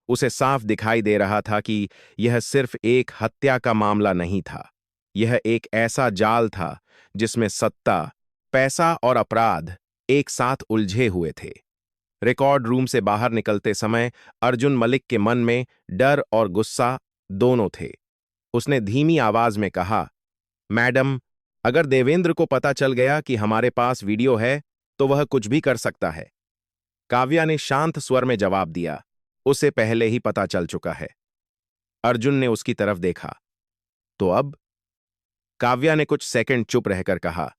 उसे साफ दिखाई दे रहा था कि यह सिर्फ एक हत्या का मामला नहीं था। यह एक ऐसा जाल था जिसमें सत्ता, पैसा और अपराध एक साथ उलझे हुए थे। रिकॉर्ड रूम से बाहर निकलते समय अर्जुन मलिक के मन में डर और गुस्सा दोनों थे। उसने धीमी आवाज में कहा, मैडम, अगर देवेंद्र को पता चल गया कि हमारे पास वीडियो है तो वह कुछ भी कर सकता है। काव्या ने शांत स्वर में जवाब दिया, उसे पहले ही पता चल चुका है। अर्जुन ने उसकी तरफ देखा, तो अब? काव्या ने कुछ सेकंड चुप रहकर कहा,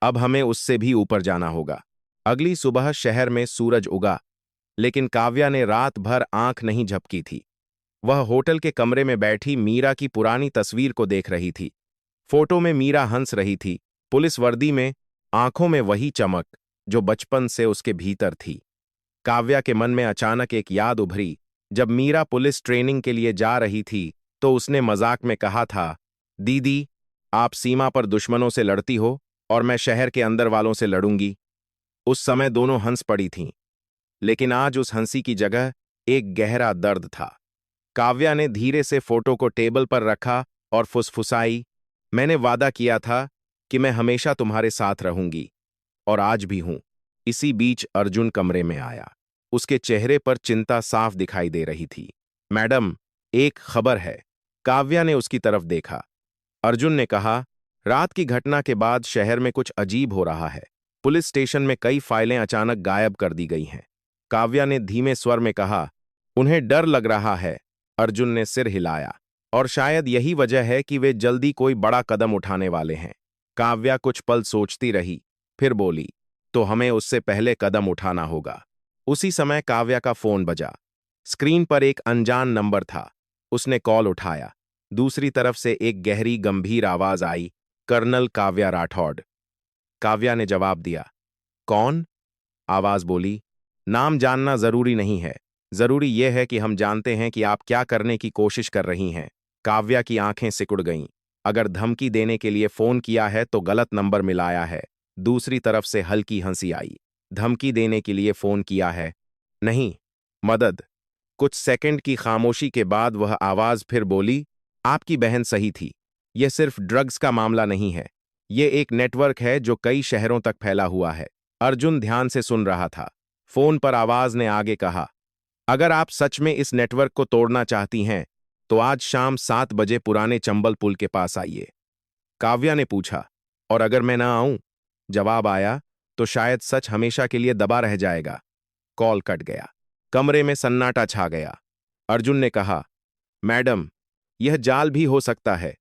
अब हमें उससे भी ऊपर जाना होगा। अगली सुबह शहर में सूरज उगा, लेकिन काव्या ने रात भर आंख नहीं झपकी थी। वह होटल के कमरे में बैठी मीरा की पुरानी तस्वीर को देख रही थी। फोटो में मीरा हंस रही थी, पुलिस वर्दी में, आंखों में वही चमक जो बचपन से उसके भीतर थी। काव्या के मन में अचानक एक याद उभरी। जब मीरा पुलिस ट्रेनिंग के लिए जा रही थी तो उसने मजाक में कहा था, दीदी, आप सीमा पर दुश्मनों से लड़ती हो और मैं शहर के अंदर वालों से लड़ूंगी। उस समय दोनों हंस पड़ी थीं, लेकिन आज उस हंसी की जगह एक गहरा दर्द था। काव्या ने धीरे से फोटो को टेबल पर रखा और फुसफुसाई, मैंने वादा किया था कि मैं हमेशा तुम्हारे साथ रहूंगी, और आज भी हूं। इसी बीच अर्जुन कमरे में आया। उसके चेहरे पर चिंता साफ दिखाई दे रही थी। मैडम, एक खबर है। काव्या ने उसकी तरफ देखा। अर्जुन ने कहा, रात की घटना के बाद शहर में कुछ अजीब हो रहा है। पुलिस स्टेशन में कई फाइलें अचानक गायब कर दी गई हैं। काव्या ने धीमे स्वर में कहा, उन्हें डर लग रहा है। अर्जुन ने सिर हिलाया, और शायद यही वजह है कि वे जल्दी कोई बड़ा कदम उठाने वाले हैं। काव्या कुछ पल सोचती रही, फिर बोली, तो हमें उससे पहले कदम उठाना होगा। उसी समय काव्या का फोन बजा। स्क्रीन पर एक अनजान नंबर था। उसने कॉल उठाया। दूसरी तरफ से एक गहरी गंभीर आवाज आई, कर्नल काव्या राठौड़। काव्या ने जवाब दिया, कौन? आवाज बोली, नाम जानना जरूरी नहीं है, जरूरी यह है कि हम जानते हैं कि आप क्या करने की कोशिश कर रही हैं। काव्या की आंखें सिकुड़ गईं। अगर धमकी देने के लिए फोन किया है तो गलत नंबर मिलाया है। दूसरी तरफ से हल्की हंसी आई। धमकी देने के लिए फोन किया है? नहीं, मदद। कुछ सेकंड की खामोशी के बाद वह आवाज फिर बोली, आपकी बहन सही थी। यह सिर्फ ड्रग्स का मामला नहीं है। ये एक नेटवर्क है जो कई शहरों तक फैला हुआ है। अर्जुन ध्यान से सुन रहा था। फोन पर आवाज ने आगे कहा, अगर आप सच में इस नेटवर्क को तोड़ना चाहती हैं तो आज शाम 7 बजे पुराने चंबल पुल के पास आइए। काव्या ने पूछा, और अगर मैं ना आऊं? जवाब आया, तो शायद सच हमेशा के लिए दबा रह जाएगा। कॉल कट गया। कमरे में सन्नाटा छा गया। अर्जुन ने कहा, मैडम, यह जाल भी हो सकता है।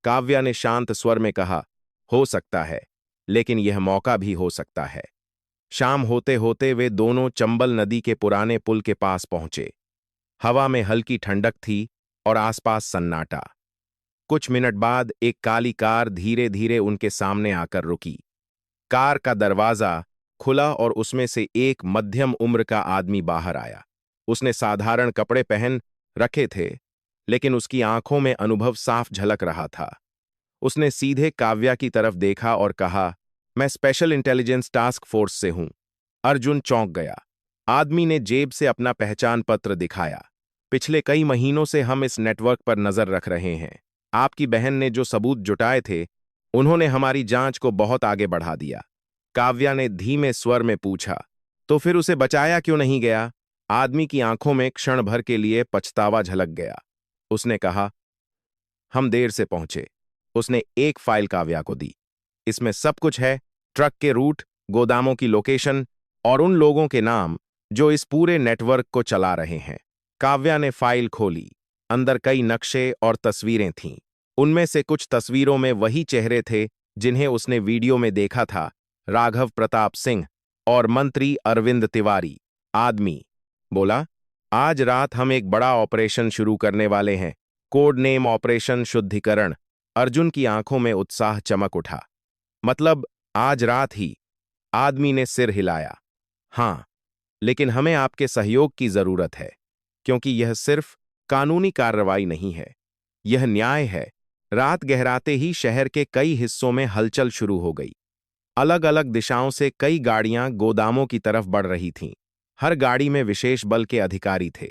काव्या ने शांत स्वर में कहा, हो सकता है, लेकिन यह मौका भी हो सकता है। शाम होते होते वे दोनों चंबल नदी के पुराने पुल के पास पहुंचे। हवा में हल्की ठंडक थी और आसपास सन्नाटा। कुछ मिनट बाद एक काली कार धीरे धीरे उनके सामने आकर रुकी। कार का दरवाजा खुला और उसमें से एक मध्यम उम्र का आदमी बाहर आया। उसने साधारण कपड़े पहन रखे थे, लेकिन उसकी आंखों में अनुभव साफ झलक रहा था। उसने सीधे काव्या की तरफ देखा और कहा, मैं स्पेशल इंटेलिजेंस टास्क फोर्स से हूं। अर्जुन चौंक गया। आदमी ने जेब से अपना पहचान पत्र दिखाया। पिछले कई महीनों से हम इस नेटवर्क पर नजर रख रहे हैं। आपकी बहन ने जो सबूत जुटाए थे, उन्होंने हमारी जांच को बहुत आगे बढ़ा दिया। काव्या ने धीमे स्वर में पूछा, तो फिर उसे बचाया क्यों नहीं गया? आदमी की आंखों में क्षण भर के लिए पछतावा झलक गया। उसने कहा, हम देर से पहुंचे। उसने एक फाइल काव्या को दी। इसमें सब कुछ है, ट्रक के रूट, गोदामों की लोकेशन और उन लोगों के नाम जो इस पूरे नेटवर्क को चला रहे हैं। काव्या ने फाइल खोली। अंदर कई नक्शे और तस्वीरें थीं। उनमें से कुछ तस्वीरों में वही चेहरे थे जिन्हें उसने वीडियो में देखा था, राघव प्रताप सिंह और मंत्री अरविंद तिवारी। आदमी बोला, आज रात हम एक बड़ा ऑपरेशन शुरू करने वाले हैं, कोड नेम ऑपरेशन शुद्धिकरण। अर्जुन की आंखों में उत्साह चमक उठा। मतलब आज रात ही? आदमी ने सिर हिलाया। हां, लेकिन हमें आपके सहयोग की जरूरत है, क्योंकि यह सिर्फ कानूनी कार्रवाई नहीं है, यह न्याय है। रात गहराते ही शहर के कई हिस्सों में हलचल शुरू हो गई। अलग अलग दिशाओं से कई गाड़ियां गोदामों की तरफ बढ़ रही थीं। हर गाड़ी में विशेष बल के अधिकारी थे।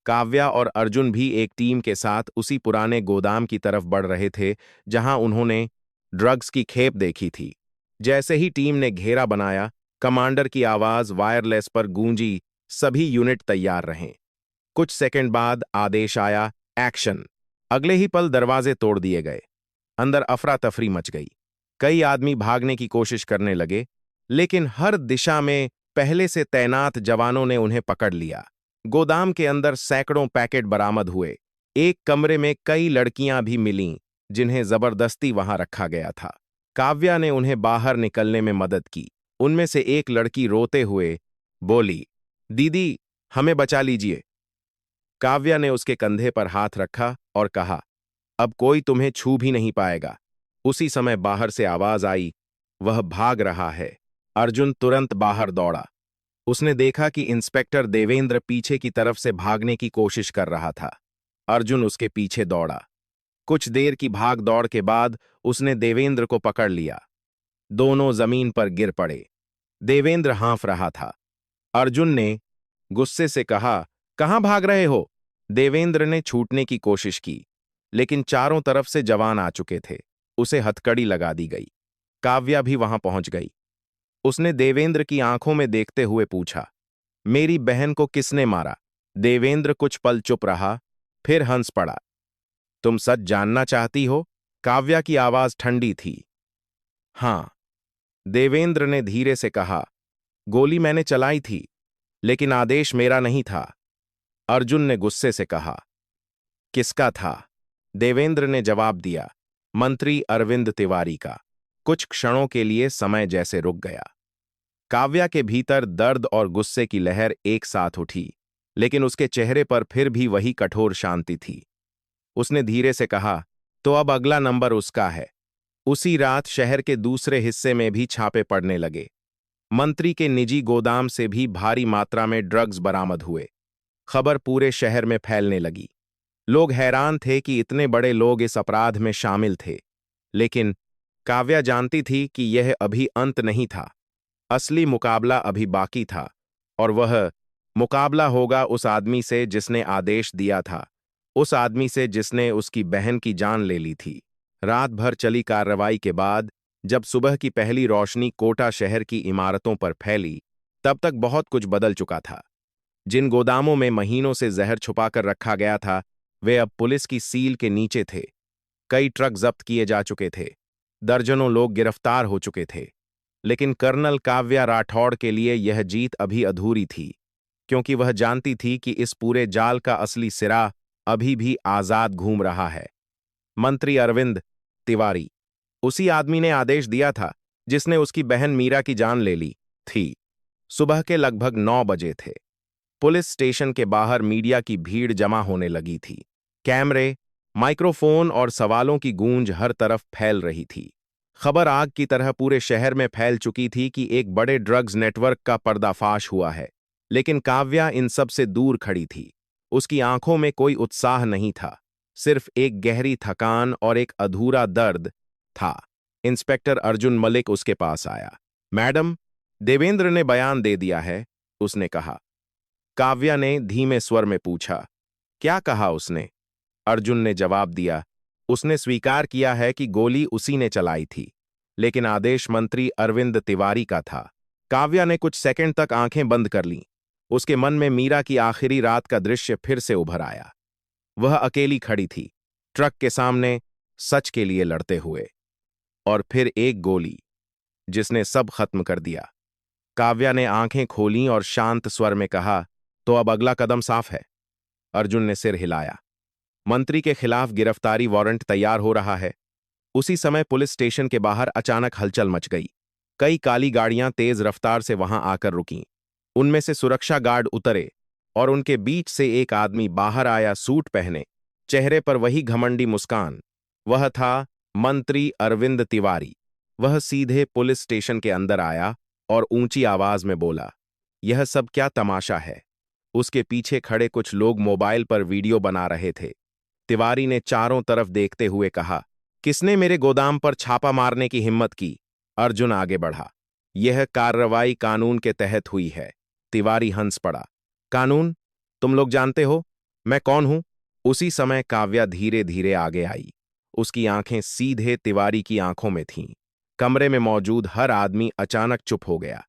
काव्या और अर्जुन भी एक टीम के साथ उसी पुराने गोदाम की तरफ बढ़ रहे थे जहां उन्होंने ड्रग्स की खेप देखी थी। जैसे ही टीम ने घेरा बनाया, कमांडर की आवाज वायरलेस पर गूंजी, सभी यूनिट तैयार रहें। कुछ सेकंड बाद आदेश आया, एक्शन। अगले ही पल दरवाजे तोड़ दिए गए। अंदर अफरा तफरी मच गई। कई आदमी भागने की कोशिश करने लगे, लेकिन हर दिशा में पहले से तैनात जवानों ने उन्हें पकड़ लिया। गोदाम के अंदर सैकड़ों पैकेट बरामद हुए। एक कमरे में कई लड़कियां भी मिलीं, जिन्हें जबरदस्ती वहां रखा गया था। काव्या ने उन्हें बाहर निकलने में मदद की। उनमें से एक लड़की रोते हुए बोली, दीदी, हमें बचा लीजिए। काव्या ने उसके कंधे पर हाथ रखा और कहा, अब कोई तुम्हें छू भी नहीं पाएगा। उसी समय बाहर से आवाज आई, वह भाग रहा है। अर्जुन तुरंत बाहर दौड़ा। उसने देखा कि इंस्पेक्टर देवेंद्र पीछे की तरफ से भागने की कोशिश कर रहा था। अर्जुन उसके पीछे दौड़ा। कुछ देर की भाग दौड़ के बाद उसने देवेंद्र को पकड़ लिया। दोनों जमीन पर गिर पड़े। देवेंद्र हाँफ रहा था। अर्जुन ने गुस्से से कहा, कहां भाग रहे हो? देवेंद्र ने छूटने की कोशिश की, लेकिन चारों तरफ से जवान आ चुके थे। उसे हथकड़ी लगा दी गई। काव्या भी वहां पहुंच गई। उसने देवेंद्र की आंखों में देखते हुए पूछा, मेरी बहन को किसने मारा? देवेंद्र कुछ पल चुप रहा, फिर हंस पड़ा। तुम सच जानना चाहती हो? काव्या की आवाज ठंडी थी। हां, देवेंद्र ने धीरे से कहा, गोली मैंने चलाई थी, लेकिन आदेश मेरा नहीं था। अर्जुन ने गुस्से से कहा, किसका था? देवेंद्र ने जवाब दिया, मंत्री अरविंद तिवारी का। कुछ क्षणों के लिए समय जैसे रुक गया। काव्या के भीतर दर्द और गुस्से की लहर एक साथ उठी, लेकिन उसके चेहरे पर फिर भी वही कठोर शांति थी। उसने धीरे से कहा, तो अब अगला नंबर उसका है। उसी रात शहर के दूसरे हिस्से में भी छापे पड़ने लगे। मंत्री के निजी गोदाम से भी भारी मात्रा में ड्रग्स बरामद हुए। खबर पूरे शहर में फैलने लगी। लोग हैरान थे कि इतने बड़े लोग इस अपराध में शामिल थे। लेकिन काव्या जानती थी कि यह अभी अंत नहीं था। असली मुकाबला अभी बाकी था, और वह मुकाबला होगा उस आदमी से जिसने आदेश दिया था, उस आदमी से जिसने उसकी बहन की जान ले ली थी। रात भर चली कार्रवाई के बाद जब सुबह की पहली रोशनी कोटा शहर की इमारतों पर फैली, तब तक बहुत कुछ बदल चुका था। जिन गोदामों में महीनों से जहर छुपाकर रखा गया था, वे अब पुलिस की सील के नीचे थे। कई ट्रक जब्त किए जा चुके थे, दर्जनों लोग गिरफ्तार हो चुके थे। लेकिन कर्नल काव्या राठौड़ के लिए यह जीत अभी अधूरी थी, क्योंकि वह जानती थी कि इस पूरे जाल का असली सिरा अभी भी आजाद घूम रहा है। मंत्री अरविंद तिवारी, उसी आदमी ने आदेश दिया था जिसने उसकी बहन मीरा की जान ले ली थी। सुबह के लगभग 9 बजे थे। पुलिस स्टेशन के बाहर मीडिया की भीड़ जमा होने लगी थी। कैमरे, माइक्रोफोन और सवालों की गूंज हर तरफ फैल रही थी। खबर आग की तरह पूरे शहर में फैल चुकी थी कि एक बड़े ड्रग्स नेटवर्क का पर्दाफाश हुआ है। लेकिन काव्या इन सब से दूर खड़ी थी। उसकी आंखों में कोई उत्साह नहीं था, सिर्फ एक गहरी थकान और एक अधूरा दर्द था। इंस्पेक्टर अर्जुन मलिक उसके पास आया। मैडम, देवेंद्र ने बयान दे दिया है, उसने कहा। काव्या ने धीमे स्वर में पूछा, क्या कहा उसने? अर्जुन ने जवाब दिया, उसने स्वीकार किया है कि गोली उसी ने चलाई थी, लेकिन आदेश मंत्री अरविंद तिवारी का था। काव्या ने कुछ सेकंड तक आंखें बंद कर लीं। उसके मन में मीरा की आखिरी रात का दृश्य फिर से उभर आया। वह अकेली खड़ी थी, ट्रक के सामने, सच के लिए लड़ते हुए। और फिर एक गोली, जिसने सब खत्म कर दिया। काव्या ने आंखें खोलीं और शांत स्वर में कहा, तो अब अगला कदम साफ है। अर्जुन ने सिर हिलाया। मंत्री के खिलाफ गिरफ्तारी वारंट तैयार हो रहा है। उसी समय पुलिस स्टेशन के बाहर अचानक हलचल मच गई। कई काली गाड़ियां तेज रफ्तार से वहां आकर रुकीं। उनमें से सुरक्षा गार्ड उतरे और उनके बीच से एक आदमी बाहर आया, सूट पहने, चेहरे पर वही घमंडी मुस्कान। वह था मंत्री अरविंद तिवारी। वह सीधे पुलिस स्टेशन के अंदर आया और ऊंची आवाज में बोला, यह सब क्या तमाशा है? उसके पीछे खड़े कुछ लोग मोबाइल पर वीडियो बना रहे थे। तिवारी ने चारों तरफ देखते हुए कहा, किसने मेरे गोदाम पर छापा मारने की हिम्मत की? अर्जुन आगे बढ़ा, यह कार्रवाई कानून के तहत हुई है। तिवारी हंस पड़ा, कानून? तुम लोग जानते हो मैं कौन हूं? उसी समय काव्या धीरे धीरे आगे आई। उसकी आंखें सीधे तिवारी की आंखों में थीं। कमरे में मौजूद हर आदमी अचानक चुप हो गया।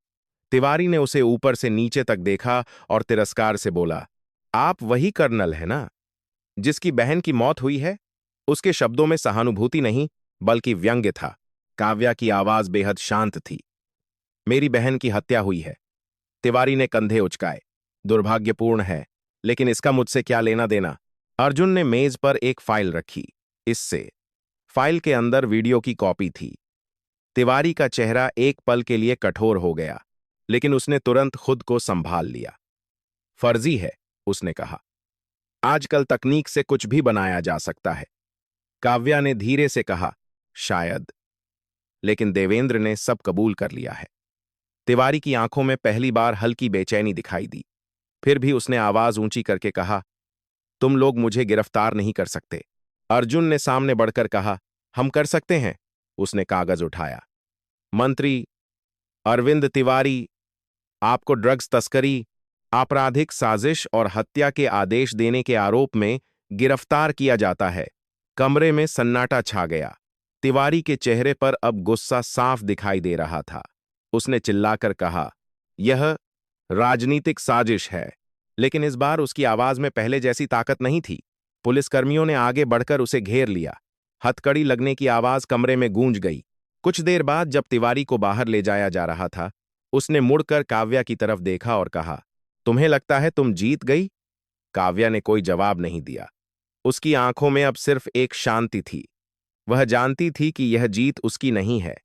तिवारी ने उसे ऊपर से नीचे तक देखा और तिरस्कार से बोला, आप वही कर्नल है ना, जिसकी बहन की मौत हुई है? उसके शब्दों में सहानुभूति नहीं, बल्कि व्यंग्य था। काव्या की आवाज बेहद शांत थी। मेरी बहन की हत्या हुई है। तिवारी ने कंधे उचकाए। दुर्भाग्यपूर्ण है, लेकिन इसका मुझसे क्या लेना देना? अर्जुन ने मेज पर एक फाइल रखी। इससे फाइल के अंदर वीडियो की कॉपी थी। तिवारी का चेहरा एक पल के लिए कठोर हो गया, लेकिन उसने तुरंत खुद को संभाल लिया। फर्जी है, उसने कहा। आजकल तकनीक से कुछ भी बनाया जा सकता है। काव्या ने धीरे से कहा, शायद, लेकिन देवेंद्र ने सब कबूल कर लिया है। तिवारी की आंखों में पहली बार हल्की बेचैनी दिखाई दी। फिर भी उसने आवाज ऊंची करके कहा, तुम लोग मुझे गिरफ्तार नहीं कर सकते। अर्जुन ने सामने बढ़कर कहा, हम कर सकते हैं। उसने कागज उठाया। मंत्री अरविंद तिवारी, आपको ड्रग्स तस्करी, आपराधिक साजिश और हत्या के आदेश देने के आरोप में गिरफ्तार किया जाता है। कमरे में सन्नाटा छा गया। तिवारी के चेहरे पर अब गुस्सा साफ दिखाई दे रहा था। उसने चिल्लाकर कहा, यह राजनीतिक साजिश है। लेकिन इस बार उसकी आवाज में पहले जैसी ताकत नहीं थी। पुलिसकर्मियों ने आगे बढ़कर उसे घेर लिया। हथकड़ी लगने की आवाज कमरे में गूंज गई। कुछ देर बाद जब तिवारी को बाहर ले जाया जा रहा था, उसने मुड़कर काव्या की तरफ देखा और कहा, तुम्हें लगता है तुम जीत गई? काव्या ने कोई जवाब नहीं दिया। उसकी आंखों में अब सिर्फ एक शांति थी। वह जानती थी कि यह जीत उसकी नहीं है।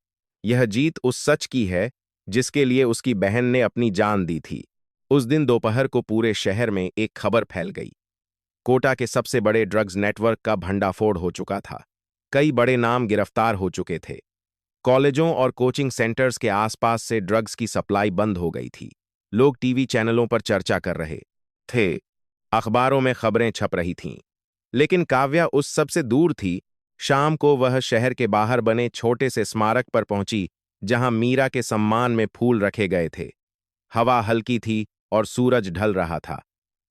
यह जीत उस सच की है जिसके लिए उसकी बहन ने अपनी जान दी थी। उस दिन दोपहर को पूरे शहर में एक खबर फैल गई। कोटा के सबसे बड़े ड्रग्स नेटवर्क का भंडाफोड़ हो चुका था। कई बड़े नाम गिरफ्तार हो चुके थे। कॉलेजों और कोचिंग सेंटर्स के आसपास से ड्रग्स की सप्लाई बंद हो गई थी। लोग टीवी चैनलों पर चर्चा कर रहे थे, अखबारों में खबरें छप रही थीं। लेकिन काव्या उस सबसे दूर थी। शाम को वह शहर के बाहर बने छोटे से स्मारक पर पहुंची, जहां मीरा के सम्मान में फूल रखे गए थे। हवा हल्की थी और सूरज ढल रहा था।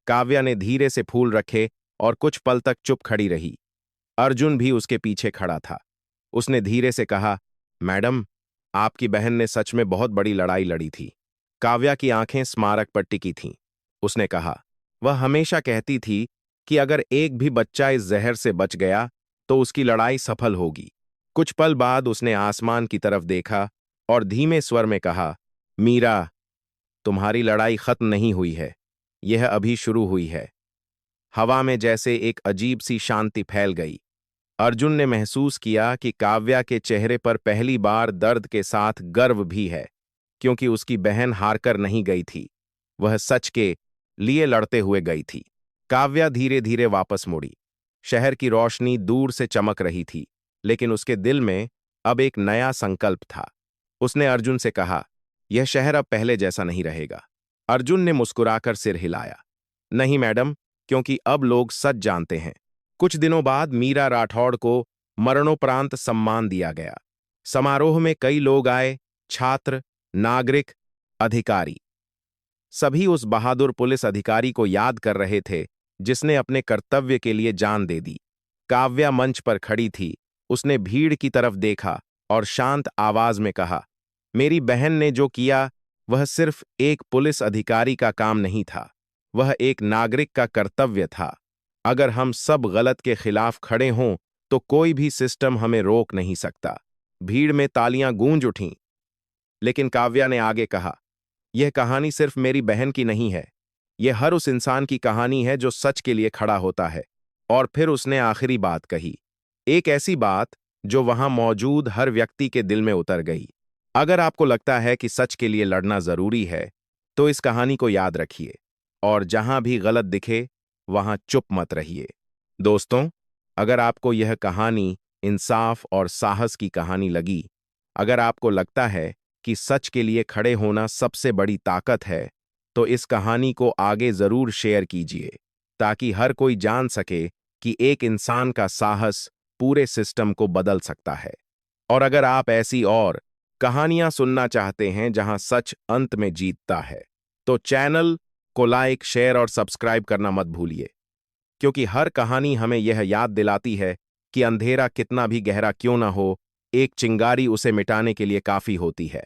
काव्या ने धीरे से फूल रखे और कुछ पल तक चुप खड़ी रही। अर्जुन भी उसके पीछे खड़ा था। उसने धीरे से कहा, मैडम, आपकी बहन ने सच में बहुत बड़ी लड़ाई लड़ी थी। काव्या की आंखें स्मारक पर टिकी थीं। उसने कहा, वह हमेशा कहती थी कि अगर एक भी बच्चा इस जहर से बच गया तो उसकी लड़ाई सफल होगी। कुछ पल बाद उसने आसमान की तरफ देखा और धीमे स्वर में कहा, मीरा, तुम्हारी लड़ाई खत्म नहीं हुई है, यह अभी शुरू हुई है। हवा में जैसे एक अजीब सी शांति फैल गई। अर्जुन ने महसूस किया कि काव्या के चेहरे पर पहली बार दर्द के साथ गर्व भी है, क्योंकि उसकी बहन हारकर नहीं गई थी, वह सच के लिए लड़ते हुए गई थी। काव्या धीरे धीरे वापस मुड़ी। शहर की रोशनी दूर से चमक रही थी, लेकिन उसके दिल में अब एक नया संकल्प था। उसने अर्जुन से कहा, यह शहर अब पहले जैसा नहीं रहेगा। अर्जुन ने मुस्कुराकर सिर हिलाया, नहीं मैडम, क्योंकि अब लोग सच जानते हैं। कुछ दिनों बाद मीरा राठौड़ को मरणोपरांत सम्मान दिया गया। समारोह में कई लोग आए, छात्र, नागरिक, अधिकारी। सभी उस बहादुर पुलिस अधिकारी को याद कर रहे थे जिसने अपने कर्तव्य के लिए जान दे दी। काव्या मंच पर खड़ी थी। उसने भीड़ की तरफ देखा और शांत आवाज में कहा, मेरी बहन ने जो किया वह सिर्फ एक पुलिस अधिकारी का काम नहीं था, वह एक नागरिक का कर्तव्य था। अगर हम सब गलत के खिलाफ खड़े हों तो कोई भी सिस्टम हमें रोक नहीं सकता। भीड़ में तालियां गूंज उठीं। लेकिन काव्या ने आगे कहा, यह कहानी सिर्फ मेरी बहन की नहीं है, यह हर उस इंसान की कहानी है जो सच के लिए खड़ा होता है। और फिर उसने आखिरी बात कही, एक ऐसी बात जो वहां मौजूद हर व्यक्ति के दिल में उतर गई। अगर आपको लगता है कि सच के लिए लड़ना जरूरी है, तो इस कहानी को याद रखिए, और जहां भी गलत दिखे वहां चुप मत रहिए। दोस्तों, अगर आपको यह कहानी इंसाफ और साहस की कहानी लगी, अगर आपको लगता है कि सच के लिए खड़े होना सबसे बड़ी ताकत है, तो इस कहानी को आगे जरूर शेयर कीजिए, ताकि हर कोई जान सके कि एक इंसान का साहस पूरे सिस्टम को बदल सकता है। और अगर आप ऐसी और कहानियां सुनना चाहते हैं जहां सच अंत में जीतता है, तो चैनल को लाइक, शेयर और सब्सक्राइब करना मत भूलिए, क्योंकि हर कहानी हमें यह याद दिलाती है कि अंधेरा कितना भी गहरा क्यों ना हो, एक चिंगारी उसे मिटाने के लिए काफी होती है।